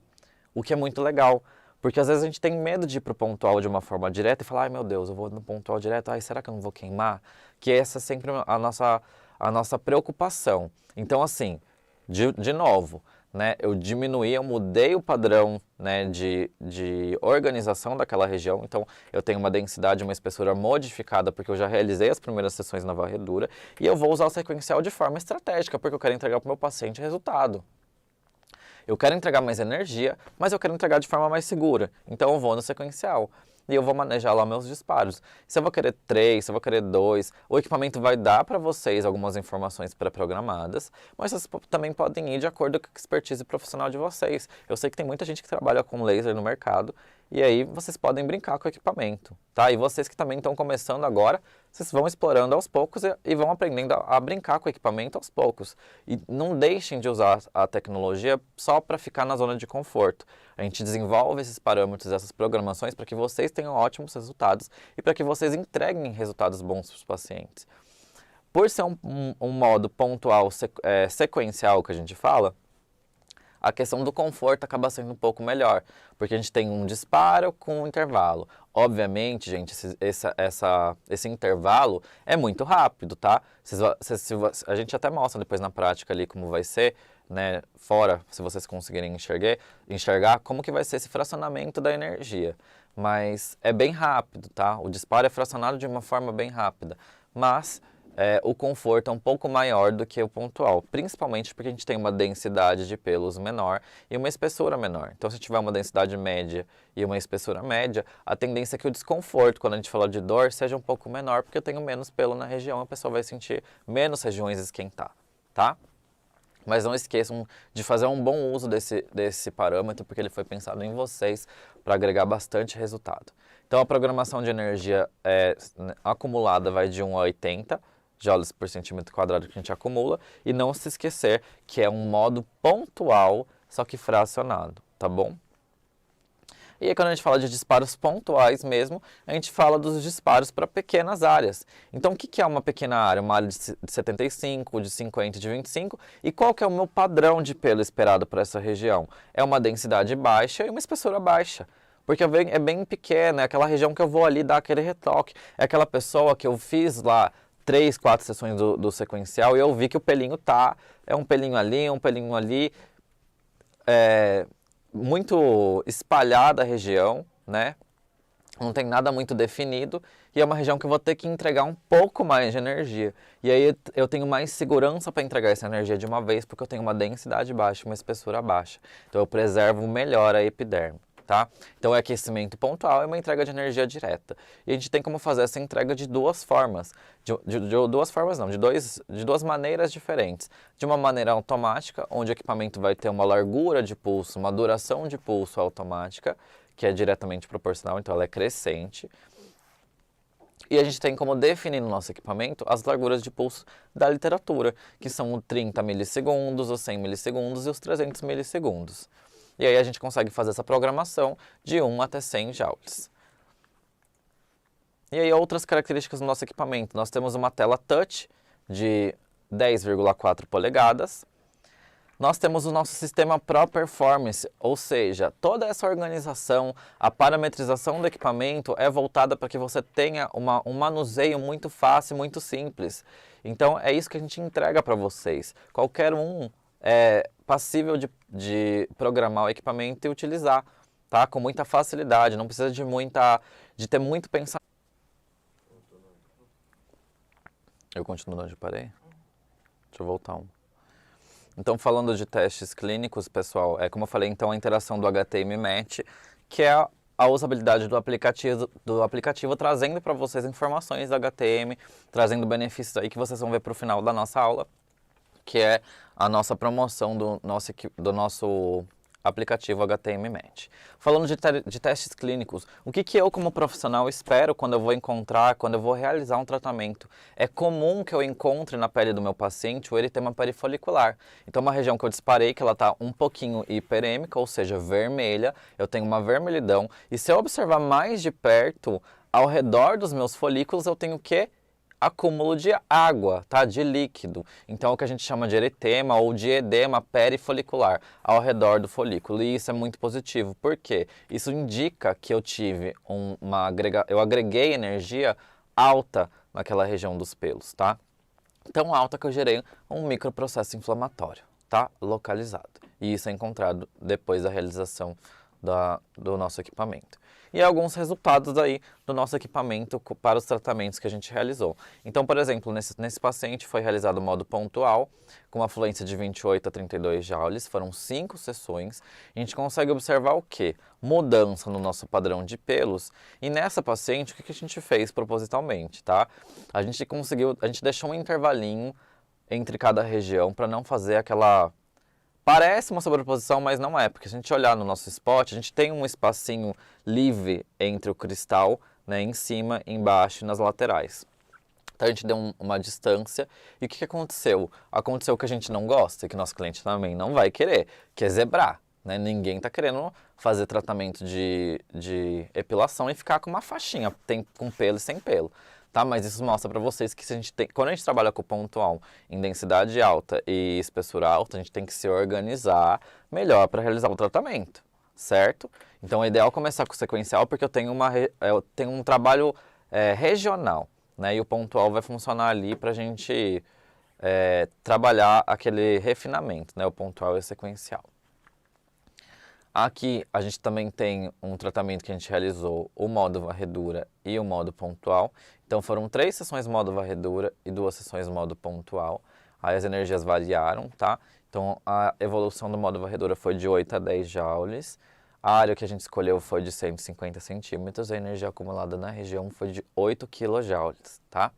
O que é muito legal, porque às vezes a gente tem medo de ir para o pontual de uma forma direta e falar, ai meu Deus, eu vou no pontual direto, ai será que eu não vou queimar? Que essa é sempre a nossa preocupação. Então assim, de novo, né, eu mudei o padrão, né, de organização daquela região, então eu tenho uma densidade, uma espessura modificada porque eu já realizei as primeiras sessões na varredura e eu vou usar o sequencial de forma estratégica porque eu quero entregar para o meu paciente resultado. Eu quero entregar mais energia, mas eu quero entregar de forma mais segura, então eu vou no sequencial. E eu vou manejar lá meus disparos. Se eu vou querer 3, se eu vou querer 2, o equipamento vai dar para vocês algumas informações pré-programadas, mas vocês também podem ir de acordo com a expertise profissional de vocês. Eu sei que tem muita gente que trabalha com laser no mercado, e aí vocês podem brincar com o equipamento, tá? E vocês que também estão começando agora, vocês vão explorando aos poucos e vão aprendendo a brincar com o equipamento aos poucos. E não deixem de usar a tecnologia só para ficar na zona de conforto. A gente desenvolve esses parâmetros, essas programações para que vocês tenham ótimos resultados e para que vocês entreguem resultados bons para os pacientes. Por ser um modo pontual, sequencial que a gente fala, a questão do conforto acaba sendo um pouco melhor, porque a gente tem um disparo com um intervalo. Obviamente, gente, esse intervalo é muito rápido, tá? A gente até mostra depois na prática ali como vai ser, né, fora, se vocês conseguirem enxergar como que vai ser esse fracionamento da energia. Mas é bem rápido, tá? O disparo é fracionado de uma forma bem rápida, mas o conforto é um pouco maior do que o pontual, principalmente porque a gente tem uma densidade de pelos menor e uma espessura menor. Então, se tiver uma densidade média e uma espessura média, a tendência é que o desconforto, quando a gente fala de dor, seja um pouco menor, porque eu tenho menos pelo na região, a pessoa vai sentir menos regiões esquentar, tá? Mas não esqueçam de fazer um bom uso desse parâmetro, porque ele foi pensado em vocês para agregar bastante resultado. Então, a programação de energia acumulada vai de 1 a 80 joules por centímetro quadrado que a gente acumula, e não se esquecer que é um modo pontual, só que fracionado, tá bom? E aí, quando a gente fala de disparos pontuais mesmo, a gente fala dos disparos para pequenas áreas. Então, o que é uma pequena área? Uma área de 75, de 50 e de 25, e qual que é o meu padrão de pelo esperado para essa região? É uma densidade baixa e uma espessura baixa. Porque é bem pequena, é aquela região que eu vou ali dar aquele retoque. É aquela pessoa que eu fiz lá 3, 4 sessões do sequencial e eu vi que o pelinho é um pelinho ali, muito espalhada a região, né? Não tem nada muito definido e é uma região que eu vou ter que entregar um pouco mais de energia. E aí eu tenho mais segurança para entregar essa energia de uma vez porque eu tenho uma densidade baixa, uma espessura baixa. Então eu preservo melhor a epiderme. Tá? Então, é aquecimento pontual e uma entrega de energia direta. E a gente tem como fazer essa entrega de duas formas. De duas maneiras diferentes. De uma maneira automática, onde o equipamento vai ter uma largura de pulso, uma duração de pulso automática, que é diretamente proporcional, então ela é crescente. E a gente tem como definir no nosso equipamento as larguras de pulso da literatura, que são os 30 milissegundos, os 100 milissegundos e os 300 milissegundos. E aí a gente consegue fazer essa programação de 1 até 100 joules. E aí outras características do nosso equipamento. Nós temos uma tela touch de 10,4 polegadas. Nós temos o nosso sistema Pro Performance, ou seja, toda essa organização, a parametrização do equipamento é voltada para que você tenha um manuseio muito fácil, muito simples. Então é isso que a gente entrega para vocês. Qualquer um é passível de programar o equipamento e utilizar, tá? Com muita facilidade, não precisa de ter muito pensamento. Eu continuo onde eu parei? Deixa eu voltar um. Então, falando de testes clínicos, pessoal, como eu falei, então a interação do HT e MMAT, que é a usabilidade do aplicativo trazendo para vocês informações da HTM, trazendo benefícios aí que vocês vão ver para o final da nossa aula, que é a nossa promoção do nosso aplicativo HTM Match. Falando de testes clínicos, o que eu como profissional espero quando eu vou encontrar, quando eu vou realizar um tratamento? É comum que eu encontre na pele do meu paciente o eritema perifolicular. Então uma região que eu disparei que ela está um pouquinho hiperêmica, ou seja, vermelha, eu tenho uma vermelhidão, e se eu observar mais de perto, ao redor dos meus folículos eu tenho o quê? Acúmulo de água, tá? De líquido. Então, é o que a gente chama de eritema ou de edema perifolicular ao redor do folículo. E isso é muito positivo. Por quê? Isso indica que eu tive eu agreguei energia alta naquela região dos pelos, tá? Tão alta que eu gerei um microprocesso inflamatório, tá? Localizado. E isso é encontrado depois da realização do nosso equipamento. E alguns resultados aí do nosso equipamento para os tratamentos que a gente realizou. Então, por exemplo, nesse paciente foi realizado o modo pontual, com uma fluência de 28 a 32 joules, foram 5 sessões. A gente consegue observar o quê? Mudança no nosso padrão de pelos. E nessa paciente, o que a gente fez propositalmente, tá? A gente deixou um intervalinho entre cada região para não fazer aquela... Parece uma sobreposição, mas não é, porque se a gente olhar no nosso spot, a gente tem um espacinho livre entre o cristal, né, em cima, embaixo e nas laterais. Então a gente deu uma distância. E o que aconteceu? Aconteceu o que a gente não gosta, e que nosso cliente também não vai querer, que é zebrar. Né? Ninguém está querendo fazer tratamento de epilação e ficar com uma faixinha, com pelo e sem pelo. Tá? Mas isso mostra para vocês que quando a gente trabalha com pontual em densidade alta e espessura alta, a gente tem que se organizar melhor para realizar o tratamento, certo? Então é ideal começar com o sequencial porque eu tenho um trabalho regional, né? E o pontual vai funcionar ali para a gente trabalhar aquele refinamento, né? O pontual e o sequencial. Aqui a gente também tem um tratamento que a gente realizou, o modo varredura e o modo pontual. Então foram 3 sessões modo varredura e 2 sessões modo pontual. Aí as energias variaram, tá? Então a evolução do modo varredura foi de 8 a 10 joules. A área que a gente escolheu foi de 150 centímetros. A energia acumulada na região foi de 8 quilojoules, tá?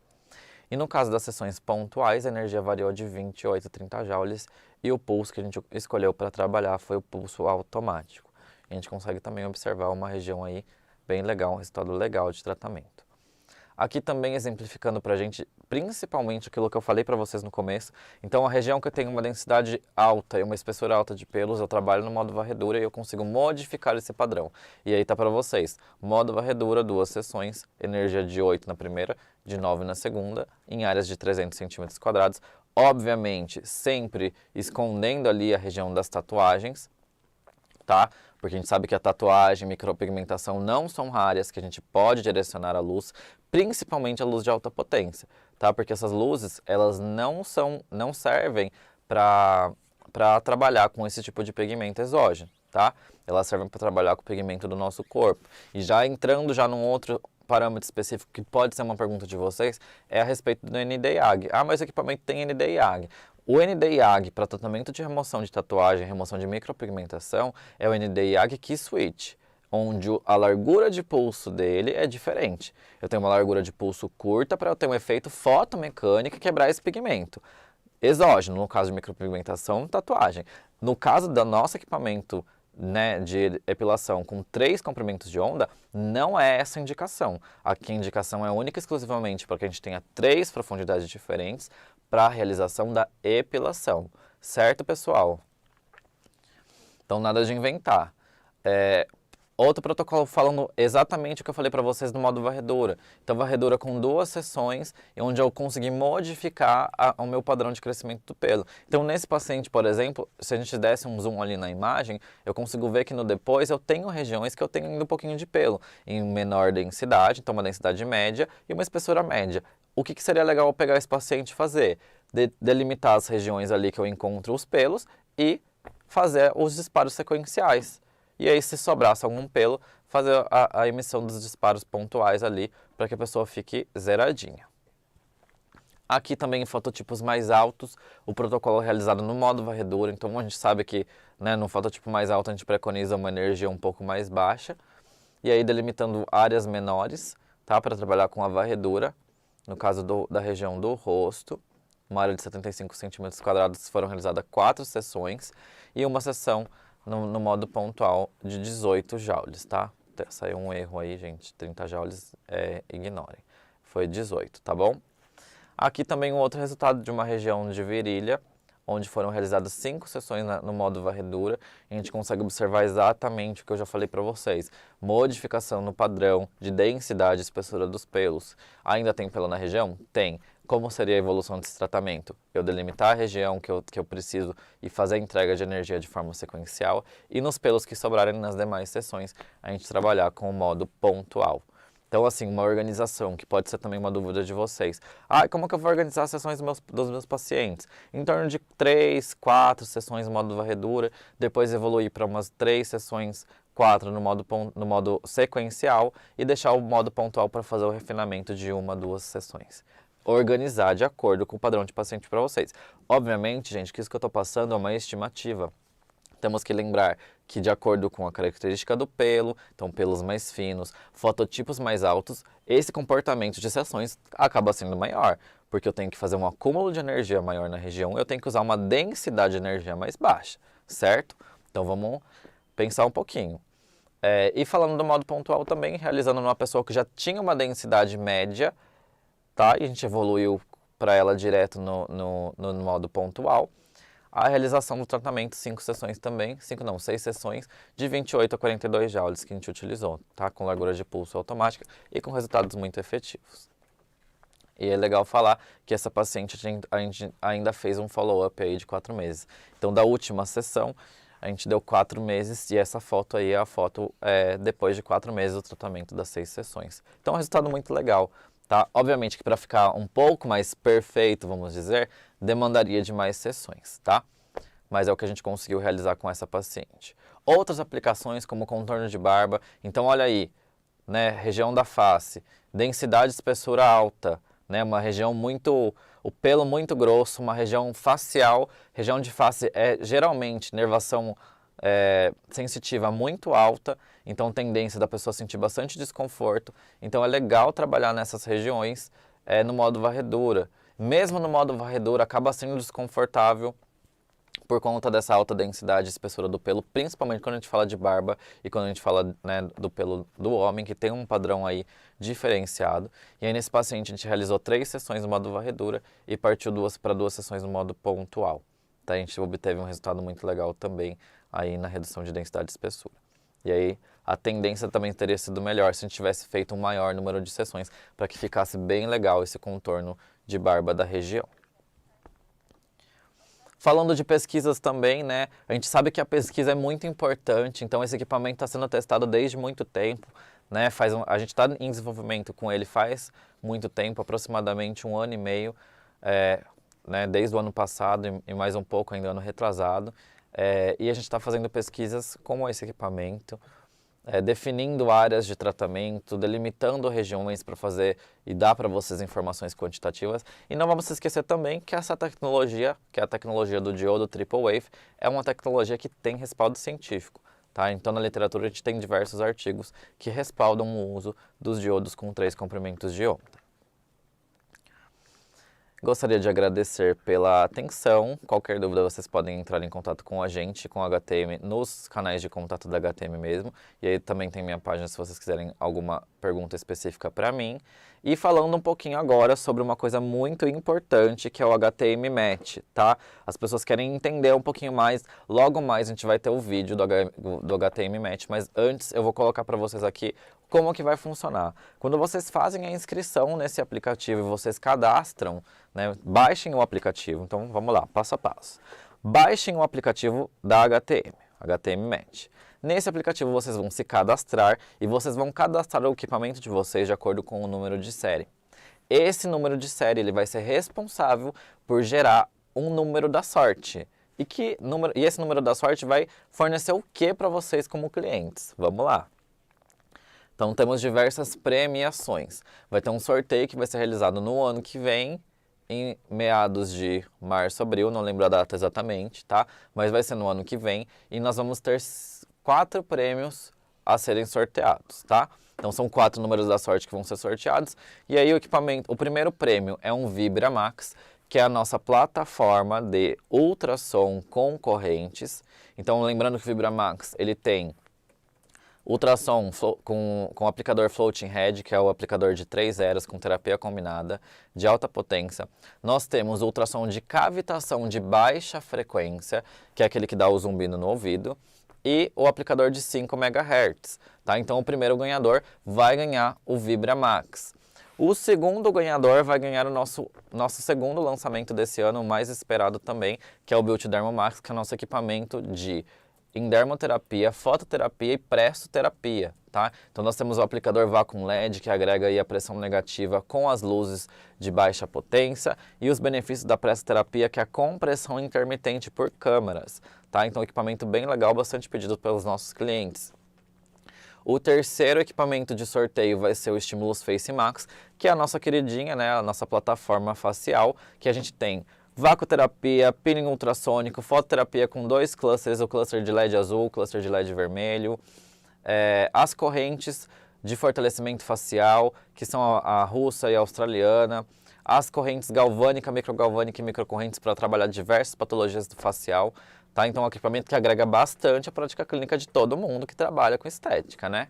E no caso das sessões pontuais, a energia variou de 28 a 30 joules e o pulso que a gente escolheu para trabalhar foi o pulso automático. A gente consegue também observar uma região aí bem legal, um resultado legal de tratamento. Aqui também exemplificando para a gente, principalmente aquilo que eu falei para vocês no começo. Então, a região que eu tenho uma densidade alta e uma espessura alta de pelos, eu trabalho no modo varredura e eu consigo modificar esse padrão. E aí tá para vocês, modo varredura, 2 sessões, energia de 8 na primeira, de 9 na segunda, em áreas de 300 centímetros quadrados. Obviamente, sempre escondendo ali a região das tatuagens, tá? Porque a gente sabe que a tatuagem, micropigmentação não são áreas que a gente pode direcionar a luz, principalmente a luz de alta potência, tá? Porque essas luzes, elas não servem para trabalhar com esse tipo de pigmento exógeno, tá? Elas servem para trabalhar com o pigmento do nosso corpo. E já entrando num outro parâmetro específico que pode ser uma pergunta de vocês, é a respeito do ND-YAG. Ah, mas o equipamento tem ND-YAG. O ND-YAG para tratamento de remoção de tatuagem, remoção de micropigmentação, é o ND-YAG Key Switch, onde a largura de pulso dele é diferente. Eu tenho uma largura de pulso curta para eu ter um efeito fotomecânico e quebrar esse pigmento. Exógeno, no caso de micropigmentação, tatuagem. No caso do nosso equipamento, né, de epilação com 3 comprimentos de onda, não é essa a indicação. Aqui a indicação é única e exclusivamente para que a gente tenha 3 profundidades diferentes para a realização da epilação. Certo, pessoal? Então, nada de inventar. Outro protocolo falando exatamente o que eu falei para vocês no modo varredura. Então, varredura com 2 sessões, onde eu consegui modificar o meu padrão de crescimento do pelo. Então, nesse paciente, por exemplo, se a gente desse um zoom ali na imagem, eu consigo ver que no depois eu tenho regiões que eu tenho ainda um pouquinho de pelo, em menor densidade, então uma densidade média e uma espessura média. O que seria legal eu pegar esse paciente e fazer? Delimitar as regiões ali que eu encontro os pelos e fazer os disparos sequenciais. E aí, se sobrasse algum pelo, fazer a emissão dos disparos pontuais ali para que a pessoa fique zeradinha. Aqui também em fototipos mais altos, o protocolo é realizado no modo varredura. Então a gente sabe que, né, no fototipo mais alto a gente preconiza uma energia um pouco mais baixa. e aí delimitando áreas menores, tá? Para trabalhar com a varredura, no caso da região do rosto, uma área de 75 centímetros quadrados, foram realizadas 4 sessões e uma sessão no modo pontual de 18 joules, tá? Saiu um erro aí, gente, 30 joules, ignorem. Foi 18, tá bom? Aqui também um outro resultado de uma região de virilha, onde foram realizadas 5 sessões no modo varredura, e a gente consegue observar exatamente o que eu já falei para vocês. Modificação no padrão de densidade e espessura dos pelos. Ainda tem pelo na região? Tem. Como seria a evolução desse tratamento? Eu delimitar a região que eu preciso e fazer a entrega de energia de forma sequencial, e nos pelos que sobrarem nas demais sessões, a gente trabalhar com o modo pontual. Então, assim, uma organização, que pode ser também uma dúvida de vocês. Como que eu vou organizar as sessões dos meus pacientes? Em torno de 3, 4 sessões no modo varredura, depois evoluir para umas 3 sessões, 4 no modo sequencial e deixar o modo pontual para fazer o refinamento de 1, 2 sessões. Organizar de acordo com o padrão de paciente para vocês. Obviamente, gente, que isso que eu estou passando é uma estimativa. Temos que lembrar que, de acordo com a característica do pelo, então pelos mais finos, fototipos mais altos, esse comportamento de sessões acaba sendo maior, porque eu tenho que fazer um acúmulo de energia maior na região, eu tenho que usar uma densidade de energia mais baixa, certo? Então vamos pensar um pouquinho. E falando do modo pontual também, realizando numa pessoa que já tinha uma densidade média, tá? E a gente evoluiu para ela direto no modo pontual. A realização do tratamento, 5 sessões também, 6 sessões, de 28 a 42 joules que a gente utilizou, tá? Com largura de pulso automática e com resultados muito efetivos. E é legal falar que essa paciente a gente ainda fez um follow-up aí de 4 meses. Então, da última sessão, a gente deu 4 meses e essa foto aí é a foto depois de 4 meses do tratamento das 6 sessões. Então, é um resultado muito legal. Tá? Obviamente que para ficar um pouco mais perfeito, vamos dizer, demandaria de mais sessões, tá? Mas é o que a gente conseguiu realizar com essa paciente. Outras aplicações como contorno de barba, então olha aí, né, região da face, densidade e espessura alta, né, uma região o pelo muito grosso, uma região facial, região de face geralmente nervação sensitiva muito alta, então tendência da pessoa sentir bastante desconforto. Então é legal trabalhar nessas regiões no modo varredura. Mesmo no modo varredura acaba sendo desconfortável por conta dessa alta densidade e espessura do pelo, principalmente quando a gente fala de barba e quando a gente fala, né, do pelo do homem, que tem um padrão aí diferenciado. E aí nesse paciente a gente realizou 3 sessões no modo varredura e partiu para 2 sessões no modo pontual. Tá? A gente obteve um resultado muito legal também aí na redução de densidade e espessura. E aí a tendência também teria sido melhor se a gente tivesse feito um maior número de sessões para que ficasse bem legal esse contorno de barba da região. Falando de pesquisas também, né, a gente sabe que a pesquisa é muito importante, então esse equipamento está sendo testado desde muito tempo, né, a gente está em desenvolvimento com ele faz muito tempo, aproximadamente 1 ano e meio, né, desde o ano passado e mais um pouco ainda ano retrasado, e a gente está fazendo pesquisas com esse equipamento, definindo áreas de tratamento, delimitando regiões para fazer e dar para vocês informações quantitativas. E não vamos se esquecer também que essa tecnologia, que é a tecnologia do diodo Triple Wave, é uma tecnologia que tem respaldo científico. Tá? Então, na literatura, a gente tem diversos artigos que respaldam o uso dos diodos com 3 comprimentos de onda. Gostaria de agradecer pela atenção. Qualquer dúvida vocês podem entrar em contato com a gente, com a HTM, nos canais de contato da HTM mesmo. E aí também tem minha página se vocês quiserem alguma pergunta específica para mim. E falando um pouquinho agora sobre uma coisa muito importante, que é o HTM Match, tá? As pessoas querem entender um pouquinho mais, logo mais a gente vai ter o vídeo do HTM Match, mas antes eu vou colocar para vocês aqui como que vai funcionar. Quando vocês fazem a inscrição nesse aplicativo e vocês cadastram, né, baixem o aplicativo. Então vamos lá, passo a passo. Baixem o aplicativo da HTM Match. Nesse aplicativo vocês vão se cadastrar e vocês vão cadastrar o equipamento de vocês de acordo com o número de série. Esse número de série ele vai ser responsável por gerar um número da sorte. E esse número da sorte vai fornecer o que para vocês como clientes? Vamos lá. Então temos diversas premiações. Vai ter um sorteio que vai ser realizado no ano que vem, em meados de março, abril, não lembro a data exatamente, tá? Mas vai ser no ano que vem e nós vamos ter 4 prêmios a serem sorteados, tá? Então são 4 números da sorte que vão ser sorteados. E aí o primeiro prêmio é um Vibra Max, que é a nossa plataforma de ultrassom com correntes. Então lembrando que o Vibra Max, ele tem ultrassom com aplicador Floating Head, que é o aplicador de 3 eras com terapia combinada de alta potência. Nós temos ultrassom de cavitação de baixa frequência, que é aquele que dá o zumbido no ouvido, e o aplicador de 5 MHz. Tá? Então o primeiro ganhador vai ganhar o Vibra Max. O segundo ganhador vai ganhar o nosso segundo lançamento desse ano, o mais esperado também, que é o Built Dermo Max, que é o nosso equipamento em dermoterapia, fototerapia e pressoterapia, tá? Então nós temos o aplicador Vacuum LED, que agrega aí a pressão negativa com as luzes de baixa potência, e os benefícios da pressoterapia, que é a compressão intermitente por câmaras, tá? Então equipamento bem legal, bastante pedido pelos nossos clientes. O terceiro equipamento de sorteio vai ser o Stimulus Face Max, que é a nossa queridinha, né, a nossa plataforma facial, que a gente tem vacuoterapia, peeling ultrassônico, fototerapia com 2 clusters, o cluster de LED azul, o cluster de LED vermelho, as correntes de fortalecimento facial, que são a russa e a australiana, as correntes galvânica, microgalvânica e microcorrentes para trabalhar diversas patologias do facial, tá? Então é um equipamento que agrega bastante a prática clínica de todo mundo que trabalha com estética, né?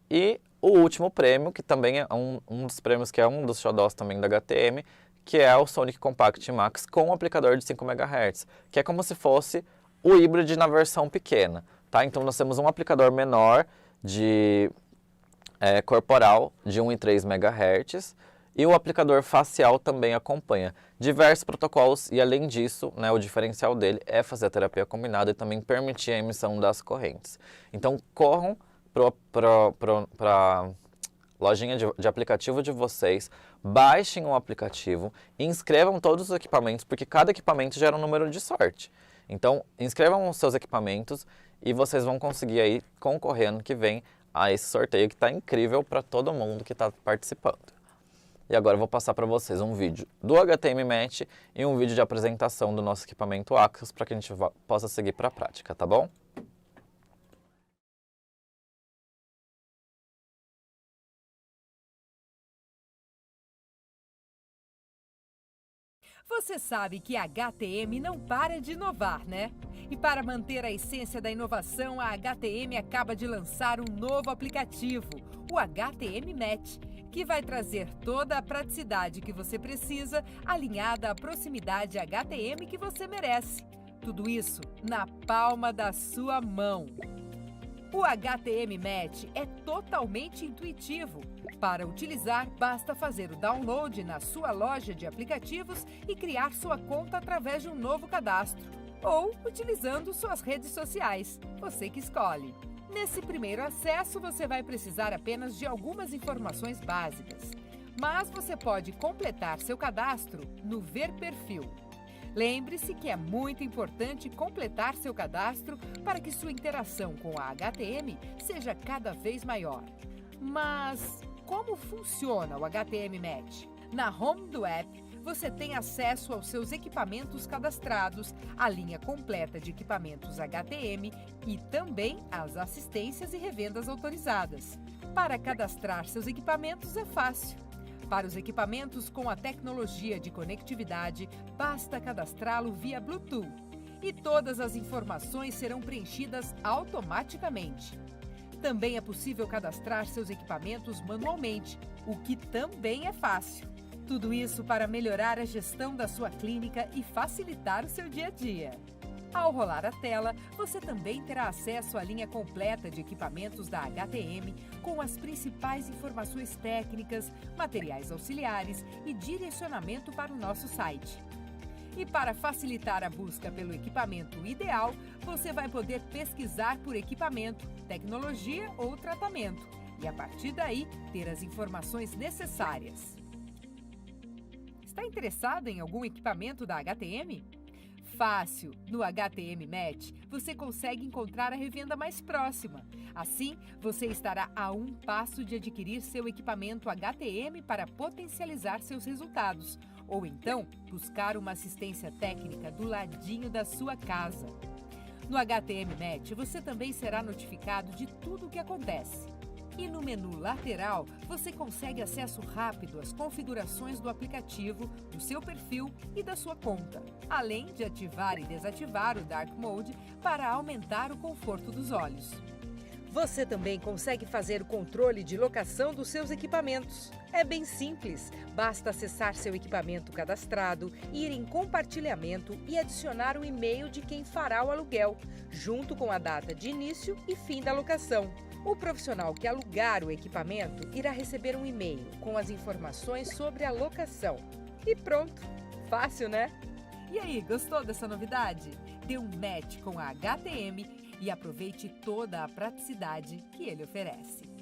E o último prêmio, que também é um dos prêmios que é um dos xodós também da HTM, que é o Sonic Compact Max com um aplicador de 5 MHz, que é como se fosse o híbrido na versão pequena, tá? Então nós temos um aplicador menor de corporal de 1,3 MHz e o aplicador facial também acompanha diversos protocolos e além disso, né, o diferencial dele é fazer a terapia combinada e também permitir a emissão das correntes. Então corram para lojinha de aplicativo de vocês, baixem o aplicativo, inscrevam todos os equipamentos, porque cada equipamento gera um número de sorte. Então, inscrevam os seus equipamentos e vocês vão conseguir aí concorrer ano que vem a esse sorteio que está incrível para todo mundo que está participando. E agora eu vou passar para vocês um vídeo do HTM Match e um vídeo de apresentação do nosso equipamento Axios para que a gente possa seguir para a prática, tá bom? Você sabe que a HTM não para de inovar, né? E para manter a essência da inovação, a HTM acaba de lançar um novo aplicativo, o HTM Match, que vai trazer toda a praticidade que você precisa, alinhada à proximidade HTM que você merece. Tudo isso na palma da sua mão. O HTM Match é totalmente intuitivo. Para utilizar, basta fazer o download na sua loja de aplicativos e criar sua conta através de um novo cadastro. Ou utilizando suas redes sociais, você que escolhe. Nesse primeiro acesso, você vai precisar apenas de algumas informações básicas. Mas você pode completar seu cadastro no Ver Perfil. Lembre-se que é muito importante completar seu cadastro para que sua interação com a HTM seja cada vez maior. Mas como funciona o HTM Match? Na home do app, você tem acesso aos seus equipamentos cadastrados, a linha completa de equipamentos HTM e também as assistências e revendas autorizadas. Para cadastrar seus equipamentos é fácil. Para os equipamentos com a tecnologia de conectividade, basta cadastrá-lo via Bluetooth e todas as informações serão preenchidas automaticamente. Também é possível cadastrar seus equipamentos manualmente, o que também é fácil. Tudo isso para melhorar a gestão da sua clínica e facilitar o seu dia a dia. Ao rolar a tela, você também terá acesso à linha completa de equipamentos da HTM, com as principais informações técnicas, materiais auxiliares e direcionamento para o nosso site. E para facilitar a busca pelo equipamento ideal, você vai poder pesquisar por equipamento, tecnologia ou tratamento, e a partir daí ter as informações necessárias. Está interessado em algum equipamento da HTM? Fácil! No HTM Match, você consegue encontrar a revenda mais próxima. Assim, você estará a um passo de adquirir seu equipamento HTM para potencializar seus resultados, ou então buscar uma assistência técnica do ladinho da sua casa. No HTM Match, você também será notificado de tudo o que acontece. E no menu lateral, você consegue acesso rápido às configurações do aplicativo, do seu perfil e da sua conta, além de ativar e desativar o Dark Mode para aumentar o conforto dos olhos. Você também consegue fazer o controle de locação dos seus equipamentos. É bem simples, basta acessar seu equipamento cadastrado, ir em compartilhamento e adicionar o e-mail de quem fará o aluguel, junto com a data de início e fim da locação. O profissional que alugar o equipamento irá receber um e-mail com as informações sobre a locação. E pronto! Fácil, né? E aí, gostou dessa novidade? Dê um match com a HTM e aproveite toda a praticidade que ele oferece.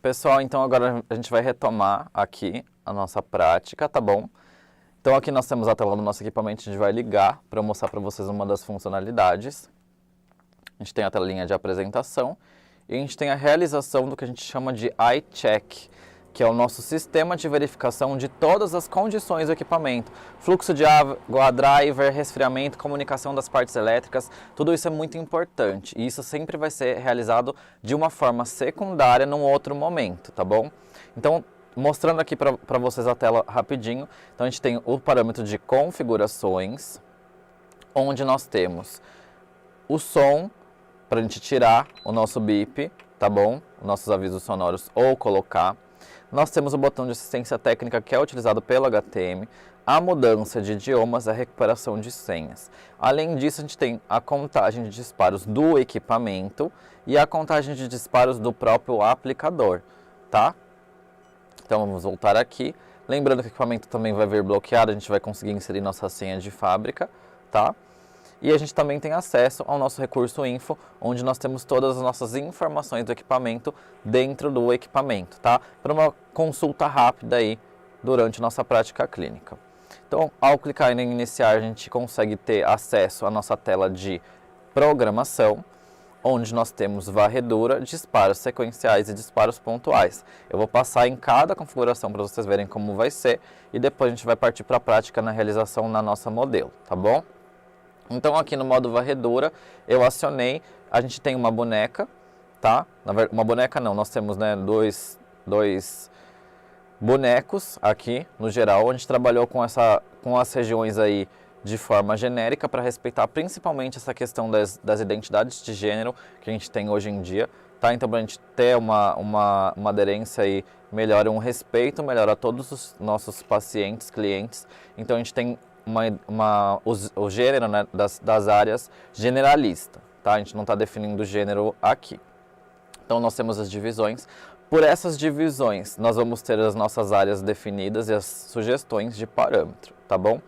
Pessoal, então agora a gente vai retomar aqui a nossa prática, tá bom? Então aqui nós temos a tela do nosso equipamento, a gente vai ligar para mostrar para vocês uma das funcionalidades. A gente tem a telinha de apresentação e a gente tem a realização do que a gente chama de Eye Check, que é o nosso sistema de verificação de todas as condições do equipamento. Fluxo de água, driver, resfriamento, comunicação das partes elétricas, tudo isso é muito importante. E isso sempre vai ser realizado de uma forma secundária num outro momento, tá bom? Então, mostrando aqui para vocês a tela rapidinho. Então, a gente tem o parâmetro de configurações, onde nós temos o som, para a gente tirar o nosso bip, tá bom? Os nossos avisos sonoros ou colocar. Nós temos o botão de assistência técnica que é utilizado pelo HTM, a mudança de idiomas, a recuperação de senhas. Além disso, a gente tem a contagem de disparos do equipamento e a contagem de disparos do próprio aplicador, tá? Então vamos voltar aqui. Lembrando que o equipamento também vai vir bloqueado, a gente vai conseguir inserir nossa senha de fábrica, tá? E a gente também tem acesso ao nosso recurso info, onde nós temos todas as nossas informações do equipamento dentro do equipamento, tá? Para uma consulta rápida aí durante nossa prática clínica. Então, ao clicar em iniciar, a gente consegue ter acesso à nossa tela de programação, onde nós temos varredura, disparos sequenciais e disparos pontuais. Eu vou passar em cada configuração para vocês verem como vai ser e depois a gente vai partir para a prática na realização na nossa modelo, tá bom? Então aqui no modo varredura eu acionei, a gente tem uma boneca, tá? Uma boneca não, nós temos, né, dois bonecos aqui no geral. A gente trabalhou com as regiões aí de forma genérica para respeitar principalmente essa questão das identidades de gênero que a gente tem hoje em dia, tá? Então para a gente ter uma aderência aí melhor, um respeito melhor a todos os nossos pacientes, clientes. Então a gente tem o gênero, né, das áreas generalista, tá? A gente não está definindo o gênero aqui. Então nós temos as divisões. Por essas divisões, nós vamos ter as nossas áreas definidas e as sugestões de parâmetro, tá bom?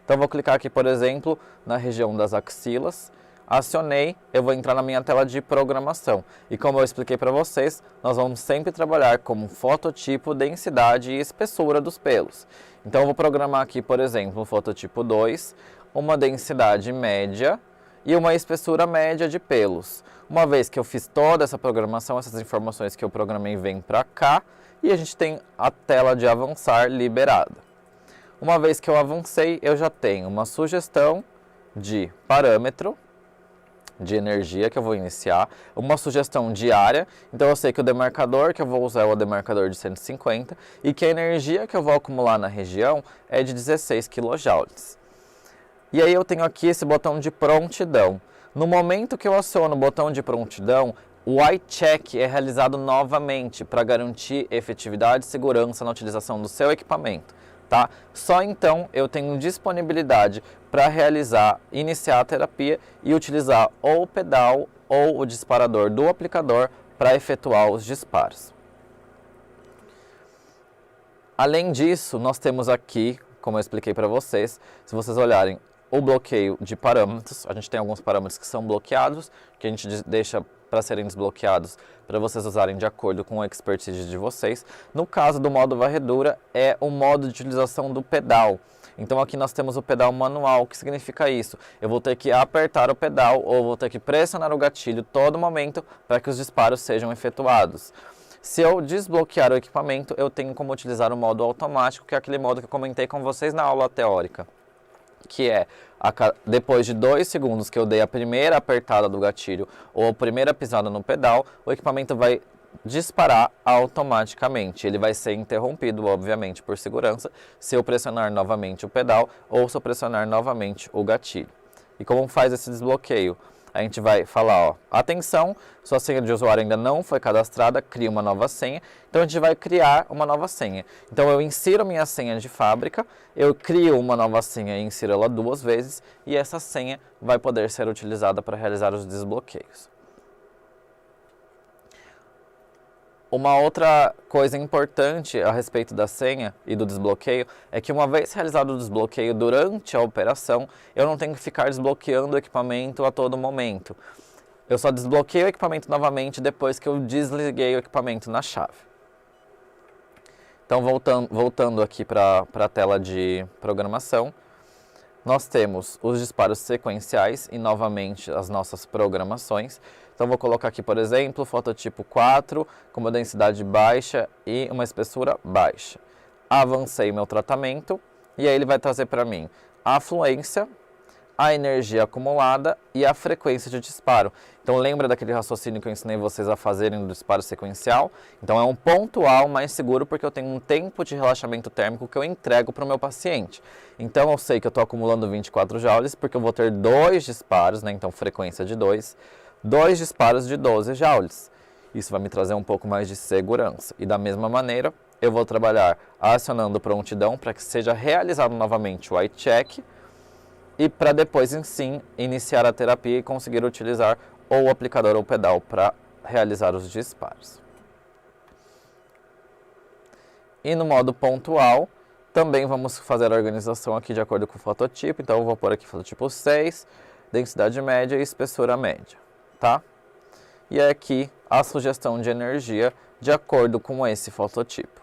Então, vou clicar aqui, por exemplo, na região das axilas. Acionei, eu vou entrar na minha tela de programação. E como eu expliquei para vocês, nós vamos sempre trabalhar como fototipo, densidade e espessura dos pelos. Então, eu vou programar aqui, por exemplo, no fototipo 2, uma densidade média e uma espessura média de pelos. Uma vez que eu fiz toda essa programação, essas informações que eu programei vêm para cá e a gente tem a tela de avançar liberada. Uma vez que eu avancei, eu já tenho uma sugestão de parâmetro, de energia que eu vou iniciar, uma sugestão de área, então eu sei que o demarcador que eu vou usar é o demarcador de 150 e que a energia que eu vou acumular na região é de 16 kJ. E aí eu tenho aqui esse botão de prontidão. No momento que eu aciono o botão de prontidão, o iCheck é realizado novamente para garantir efetividade e segurança na utilização do seu equipamento. Tá? Só então eu tenho disponibilidade para iniciar a terapia e utilizar ou o pedal ou o disparador do aplicador para efetuar os disparos. Além disso, nós temos aqui, como eu expliquei para vocês, se vocês olharem o bloqueio de parâmetros, a gente tem alguns parâmetros que são bloqueados, que a gente deixa para serem desbloqueados para vocês usarem de acordo com a expertise de vocês. No caso do modo varredura, é o modo de utilização do pedal. Então aqui nós temos o pedal manual. O que significa isso? Eu vou ter que apertar o pedal ou vou ter que pressionar o gatilho todo momento para que os disparos sejam efetuados. Se eu desbloquear o equipamento, eu tenho como utilizar o modo automático, que é aquele modo que eu comentei com vocês na aula teórica, que é depois de 2 segundos que eu dei a primeira apertada do gatilho ou a primeira pisada no pedal, o equipamento vai disparar automaticamente. Ele vai ser interrompido, obviamente, por segurança, se eu pressionar novamente o pedal ou se eu pressionar novamente o gatilho. E como faz esse desbloqueio? A gente vai falar, ó, atenção, sua senha de usuário ainda não foi cadastrada, cria uma nova senha. Então a gente vai criar uma nova senha. Então eu insiro minha senha de fábrica, eu crio uma nova senha e insiro ela 2 vezes e essa senha vai poder ser utilizada para realizar os desbloqueios. Uma outra coisa importante a respeito da senha e do desbloqueio é que uma vez realizado o desbloqueio durante a operação, eu não tenho que ficar desbloqueando o equipamento a todo momento. Eu só desbloqueio o equipamento novamente depois que eu desliguei o equipamento na chave. Então, voltando aqui para a tela de programação, nós temos os disparos sequenciais e novamente as nossas programações. Então, vou colocar aqui, por exemplo, fototipo 4, com uma densidade baixa e uma espessura baixa. Avancei meu tratamento e aí ele vai trazer para mim a fluência, a energia acumulada e a frequência de disparo. Então, lembra daquele raciocínio que eu ensinei vocês a fazerem no disparo sequencial? Então, é um pontual mais seguro porque eu tenho um tempo de relaxamento térmico que eu entrego para o meu paciente. Então, eu sei que eu estou acumulando 24 joules porque eu vou ter 2 disparos, né? Então, frequência de 2 disparos de 12 joules. Isso vai me trazer um pouco mais de segurança. E da mesma maneira, eu vou trabalhar acionando prontidão para que seja realizado novamente o iCheck e para depois, sim, iniciar a terapia e conseguir utilizar ou o aplicador ou o pedal para realizar os disparos. E no modo pontual, também vamos fazer a organização aqui de acordo com o fototipo. Então, eu vou pôr aqui fototipo 6, densidade média e espessura média. Tá? E aqui a sugestão de energia de acordo com esse fototipo.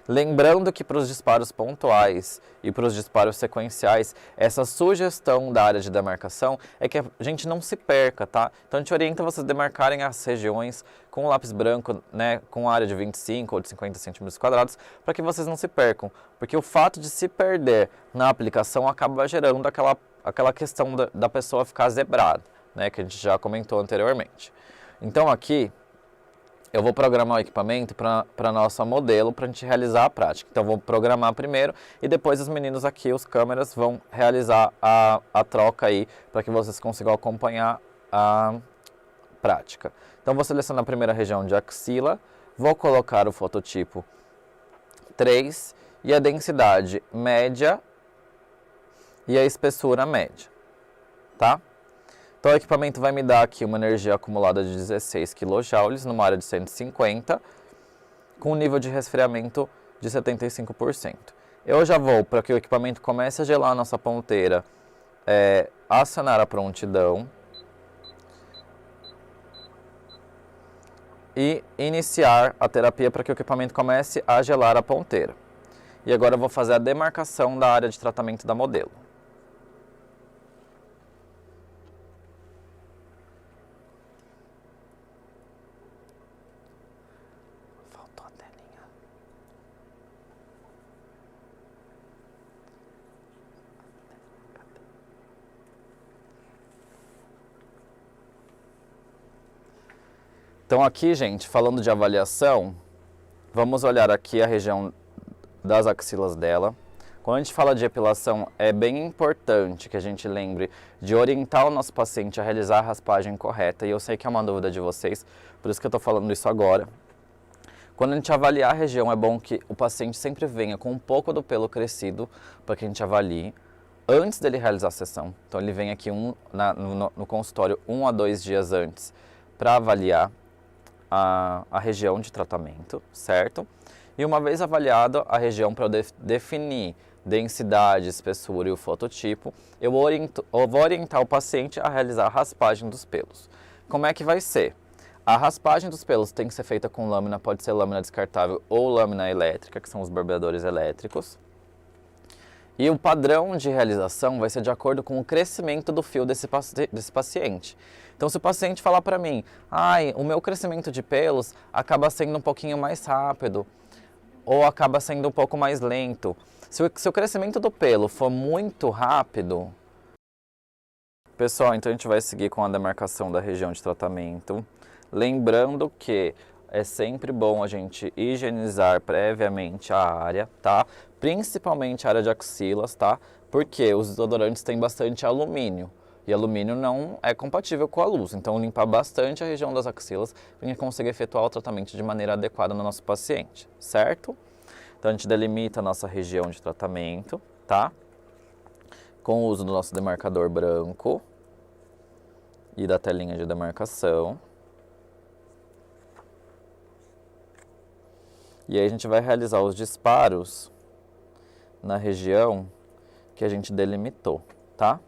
Lembrando que para os disparos pontuais e para os disparos sequenciais, essa sugestão da área de demarcação é que a gente não se perca, tá? Então a gente orienta vocês a demarcarem as regiões com o lápis branco, né, com área de 25 ou de 50 centímetros quadrados, para que vocês não se percam. Porque o fato de se perder na aplicação acaba gerando aquela questão da pessoa ficar zebrada, né, que a gente já comentou anteriormente. Então aqui eu vou programar o equipamento para nosso modelo, para a gente realizar a prática. Então, vou programar primeiro e depois os meninos aqui, os câmeras, vão realizar a troca aí, para que vocês consigam acompanhar a prática. Então, vou selecionar a primeira região de axila, vou colocar o fototipo 3 e a densidade média e a espessura média, tá? Então o equipamento vai me dar aqui uma energia acumulada de 16 kJ numa área de 150, com um nível de resfriamento de 75%. Eu já vou, para que o equipamento comece a gelar a nossa ponteira, acionar a prontidão e iniciar a terapia para que o equipamento comece a gelar a ponteira. E agora eu vou fazer a demarcação da área de tratamento da modelo. Faltou a telinha. Então aqui, gente, falando de avaliação, vamos olhar aqui a região das axilas dela. Quando a gente fala de epilação, é bem importante que a gente lembre de orientar o nosso paciente a realizar a raspagem correta. E eu sei que é uma dúvida de vocês, por isso que eu estou falando isso agora. Quando a gente avaliar a região, é bom que o paciente sempre venha com um pouco do pelo crescido para que a gente avalie antes dele realizar a sessão. Então ele vem aqui no consultório 1 a 2 dias antes para avaliar a região de tratamento, certo? E uma vez avaliada a região para definir densidade, espessura e o fototipo, eu vou orientar o paciente a realizar a raspagem dos pelos. Como é que vai ser? A raspagem dos pelos tem que ser feita com lâmina, pode ser lâmina descartável ou lâmina elétrica, que são os barbeadores elétricos. E o padrão de realização vai ser de acordo com o crescimento do fio desse paciente. Então, se o paciente falar para mim, o meu crescimento de pelos acaba sendo um pouquinho mais rápido, ou acaba sendo um pouco mais lento. Se o crescimento do pelo for muito rápido, pessoal, então a gente vai seguir com a demarcação da região de tratamento. Lembrando que é sempre bom a gente higienizar previamente a área, tá? Principalmente a área de axilas, tá? Porque os desodorantes têm bastante alumínio. E alumínio não é compatível com a luz. Então, limpar bastante a região das axilas para a gente conseguir efetuar o tratamento de maneira adequada no nosso paciente, certo? Então, a gente delimita a nossa região de tratamento, tá? Com o uso do nosso demarcador branco e da telinha de demarcação. E aí a gente vai realizar os disparos na região que a gente delimitou, tá?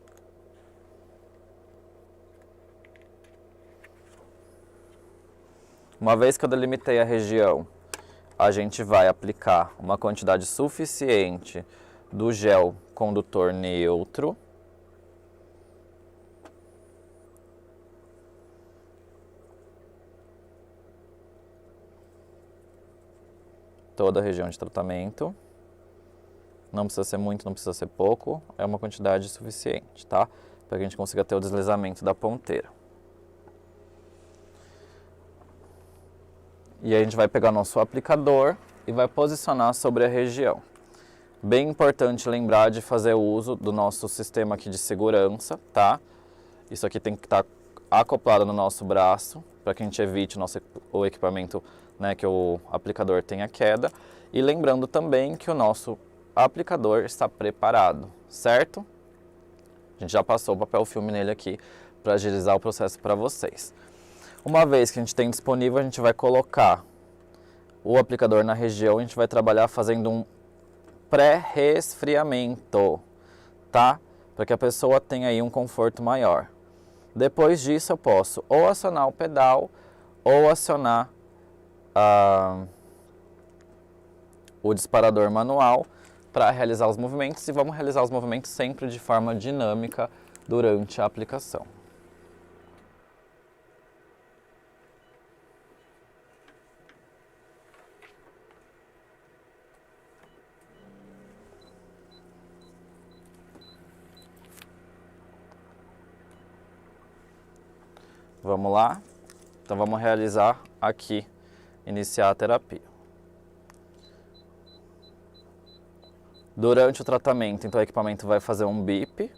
Uma vez que eu delimitei a região, a gente vai aplicar uma quantidade suficiente do gel condutor neutro. Toda a região de tratamento. Não precisa ser muito, não precisa ser pouco, é uma quantidade suficiente, tá? Para que a gente consiga ter o deslizamento da ponteira. E aí a gente vai pegar nosso aplicador e vai posicionar sobre a região. Bem importante lembrar de fazer uso do nosso sistema aqui de segurança, tá? Isso aqui tem que estar acoplado no nosso braço, para que a gente evite o equipamento, né, que o aplicador tenha queda. E lembrando também que o nosso aplicador está preparado, certo? A gente já passou o papel filme nele aqui para agilizar o processo para vocês. Uma vez que a gente tem disponível, a gente vai colocar o aplicador na região, a gente vai trabalhar fazendo um pré-resfriamento, tá? Para que a pessoa tenha aí um conforto maior. Depois disso eu posso ou acionar o pedal ou acionar o disparador manual para realizar os movimentos, e vamos realizar os movimentos sempre de forma dinâmica durante a aplicação. Vamos lá? Então vamos realizar aqui, iniciar a terapia. Durante o tratamento, então o equipamento vai fazer um bip.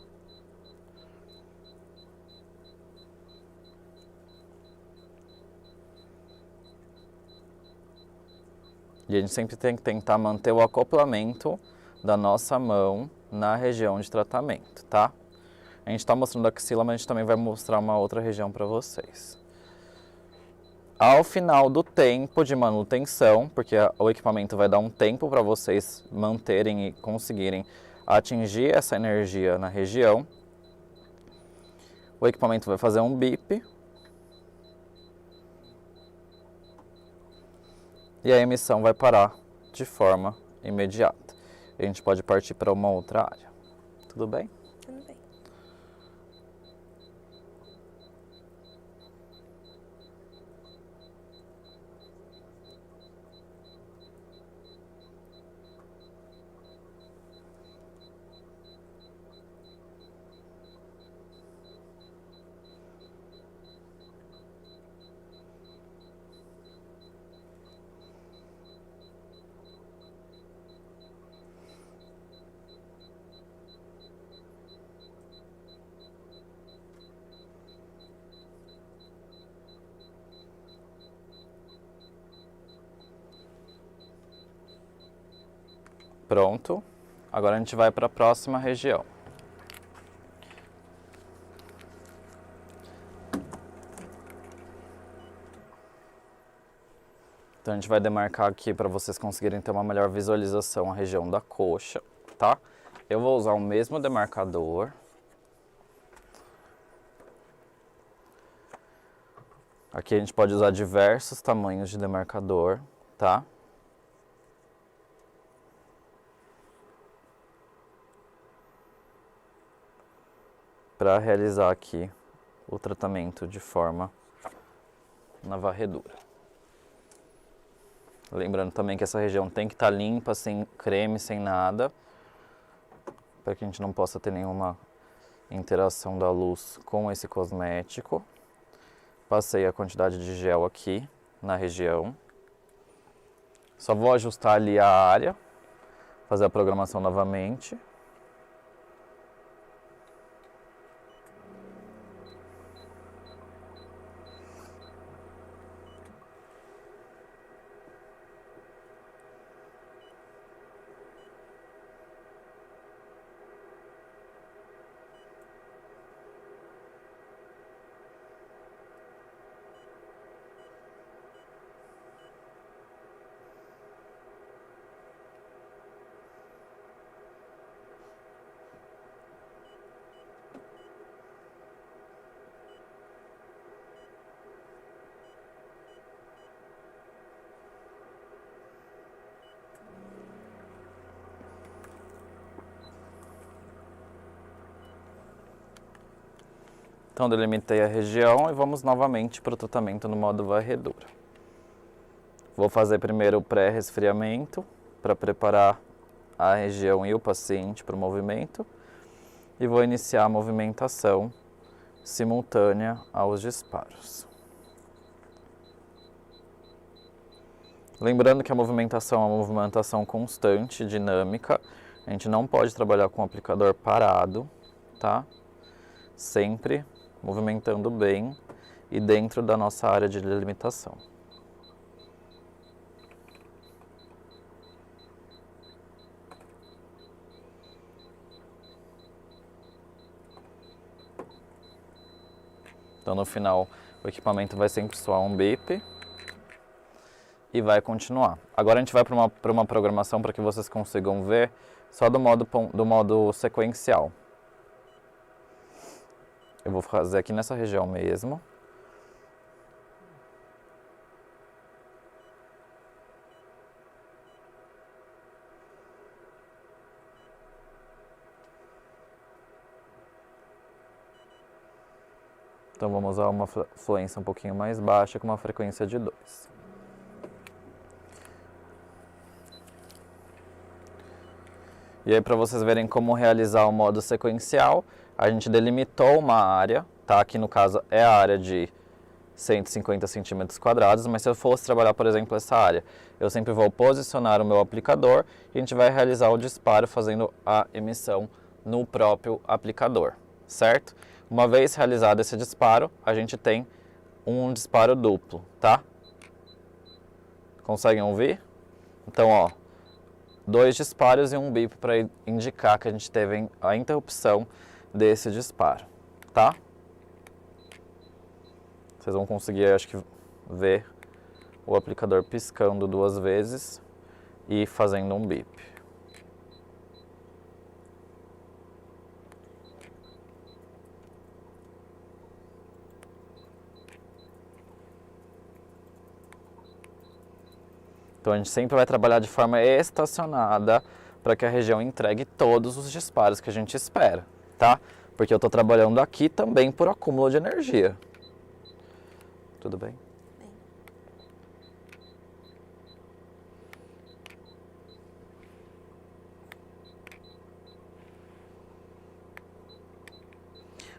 E a gente sempre tem que tentar manter o acoplamento da nossa mão na região de tratamento, tá? A gente está mostrando a axila, mas a gente também vai mostrar uma outra região para vocês. Ao final do tempo de manutenção, porque o equipamento vai dar um tempo para vocês manterem e conseguirem atingir essa energia na região, o equipamento vai fazer um bip e a emissão vai parar de forma imediata. A gente pode partir para uma outra área. Tudo bem? Tudo bem. Pronto. Agora a gente vai para a próxima região. Então a gente vai demarcar aqui para vocês conseguirem ter uma melhor visualização a região da coxa, tá? Eu vou usar o mesmo demarcador. Aqui a gente pode usar diversos tamanhos de demarcador, tá? Para realizar aqui o tratamento de forma na varredura. Lembrando também que essa região tem que estar limpa, sem creme, sem nada, para que a gente não possa ter nenhuma interação da luz com esse cosmético. Passei a quantidade de gel aqui na região. Só vou ajustar ali a área, fazer a programação novamente. Então delimitei a região e vamos novamente para o tratamento no modo varredura. Vou fazer primeiro o pré-resfriamento para preparar a região e o paciente para o movimento e vou iniciar a movimentação simultânea aos disparos. Lembrando que a movimentação é uma movimentação constante, dinâmica. A gente não pode trabalhar com o aplicador parado, tá? Sempre movimentando bem e dentro da nossa área de delimitação. Então no final o equipamento vai sempre soar um bip e vai continuar. Agora a gente vai para uma programação para que vocês consigam ver só do modo sequencial. Eu vou fazer aqui nessa região mesmo. Então vamos usar uma fluência um pouquinho mais baixa com uma frequência de 2. E aí para vocês verem como realizar o modo sequencial, a gente delimitou uma área, tá? Aqui no caso é a área de 150 centímetros quadrados, mas se eu fosse trabalhar, por exemplo, essa área, eu sempre vou posicionar o meu aplicador e a gente vai realizar o disparo fazendo a emissão no próprio aplicador, certo? Uma vez realizado esse disparo, a gente tem um disparo duplo, tá? Conseguem ouvir? Então, ó, 2 disparos e um bip para indicar que a gente teve a interrupção desse disparo, tá? Vocês vão conseguir, acho que, ver o aplicador piscando 2 vezes e fazendo um bip. Então a gente sempre vai trabalhar de forma estacionada para que a região entregue todos os disparos que a gente espera, tá? Porque eu estou trabalhando aqui também por acúmulo de energia. Tudo bem? Bem.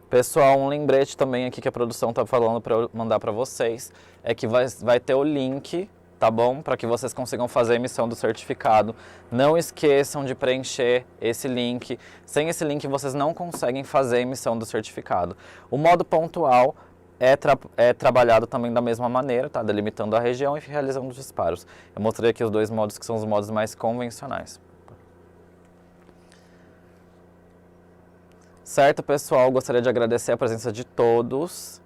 Pessoal, um lembrete também aqui que a produção está falando para eu mandar para vocês é que vai ter o link, tá bom? Para que vocês consigam fazer a emissão do certificado. Não esqueçam de preencher esse link. Sem esse link vocês não conseguem fazer a emissão do certificado. O modo pontual é trabalhado também da mesma maneira, tá? Delimitando a região e realizando os disparos. Eu mostrei aqui os 2 modos que são os modos mais convencionais. Certo, pessoal? Gostaria de agradecer a presença de todos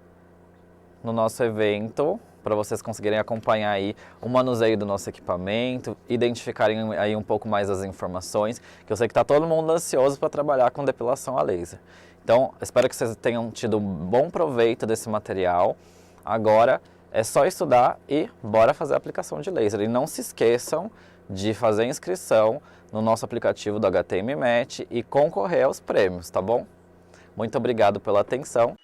no nosso evento, para vocês conseguirem acompanhar aí o manuseio do nosso equipamento, identificarem aí um pouco mais as informações, que eu sei que está todo mundo ansioso para trabalhar com depilação a laser. Então, espero que vocês tenham tido um bom proveito desse material. Agora é só estudar e bora fazer a aplicação de laser. E não se esqueçam de fazer a inscrição no nosso aplicativo do HTM Match e concorrer aos prêmios, tá bom? Muito obrigado pela atenção.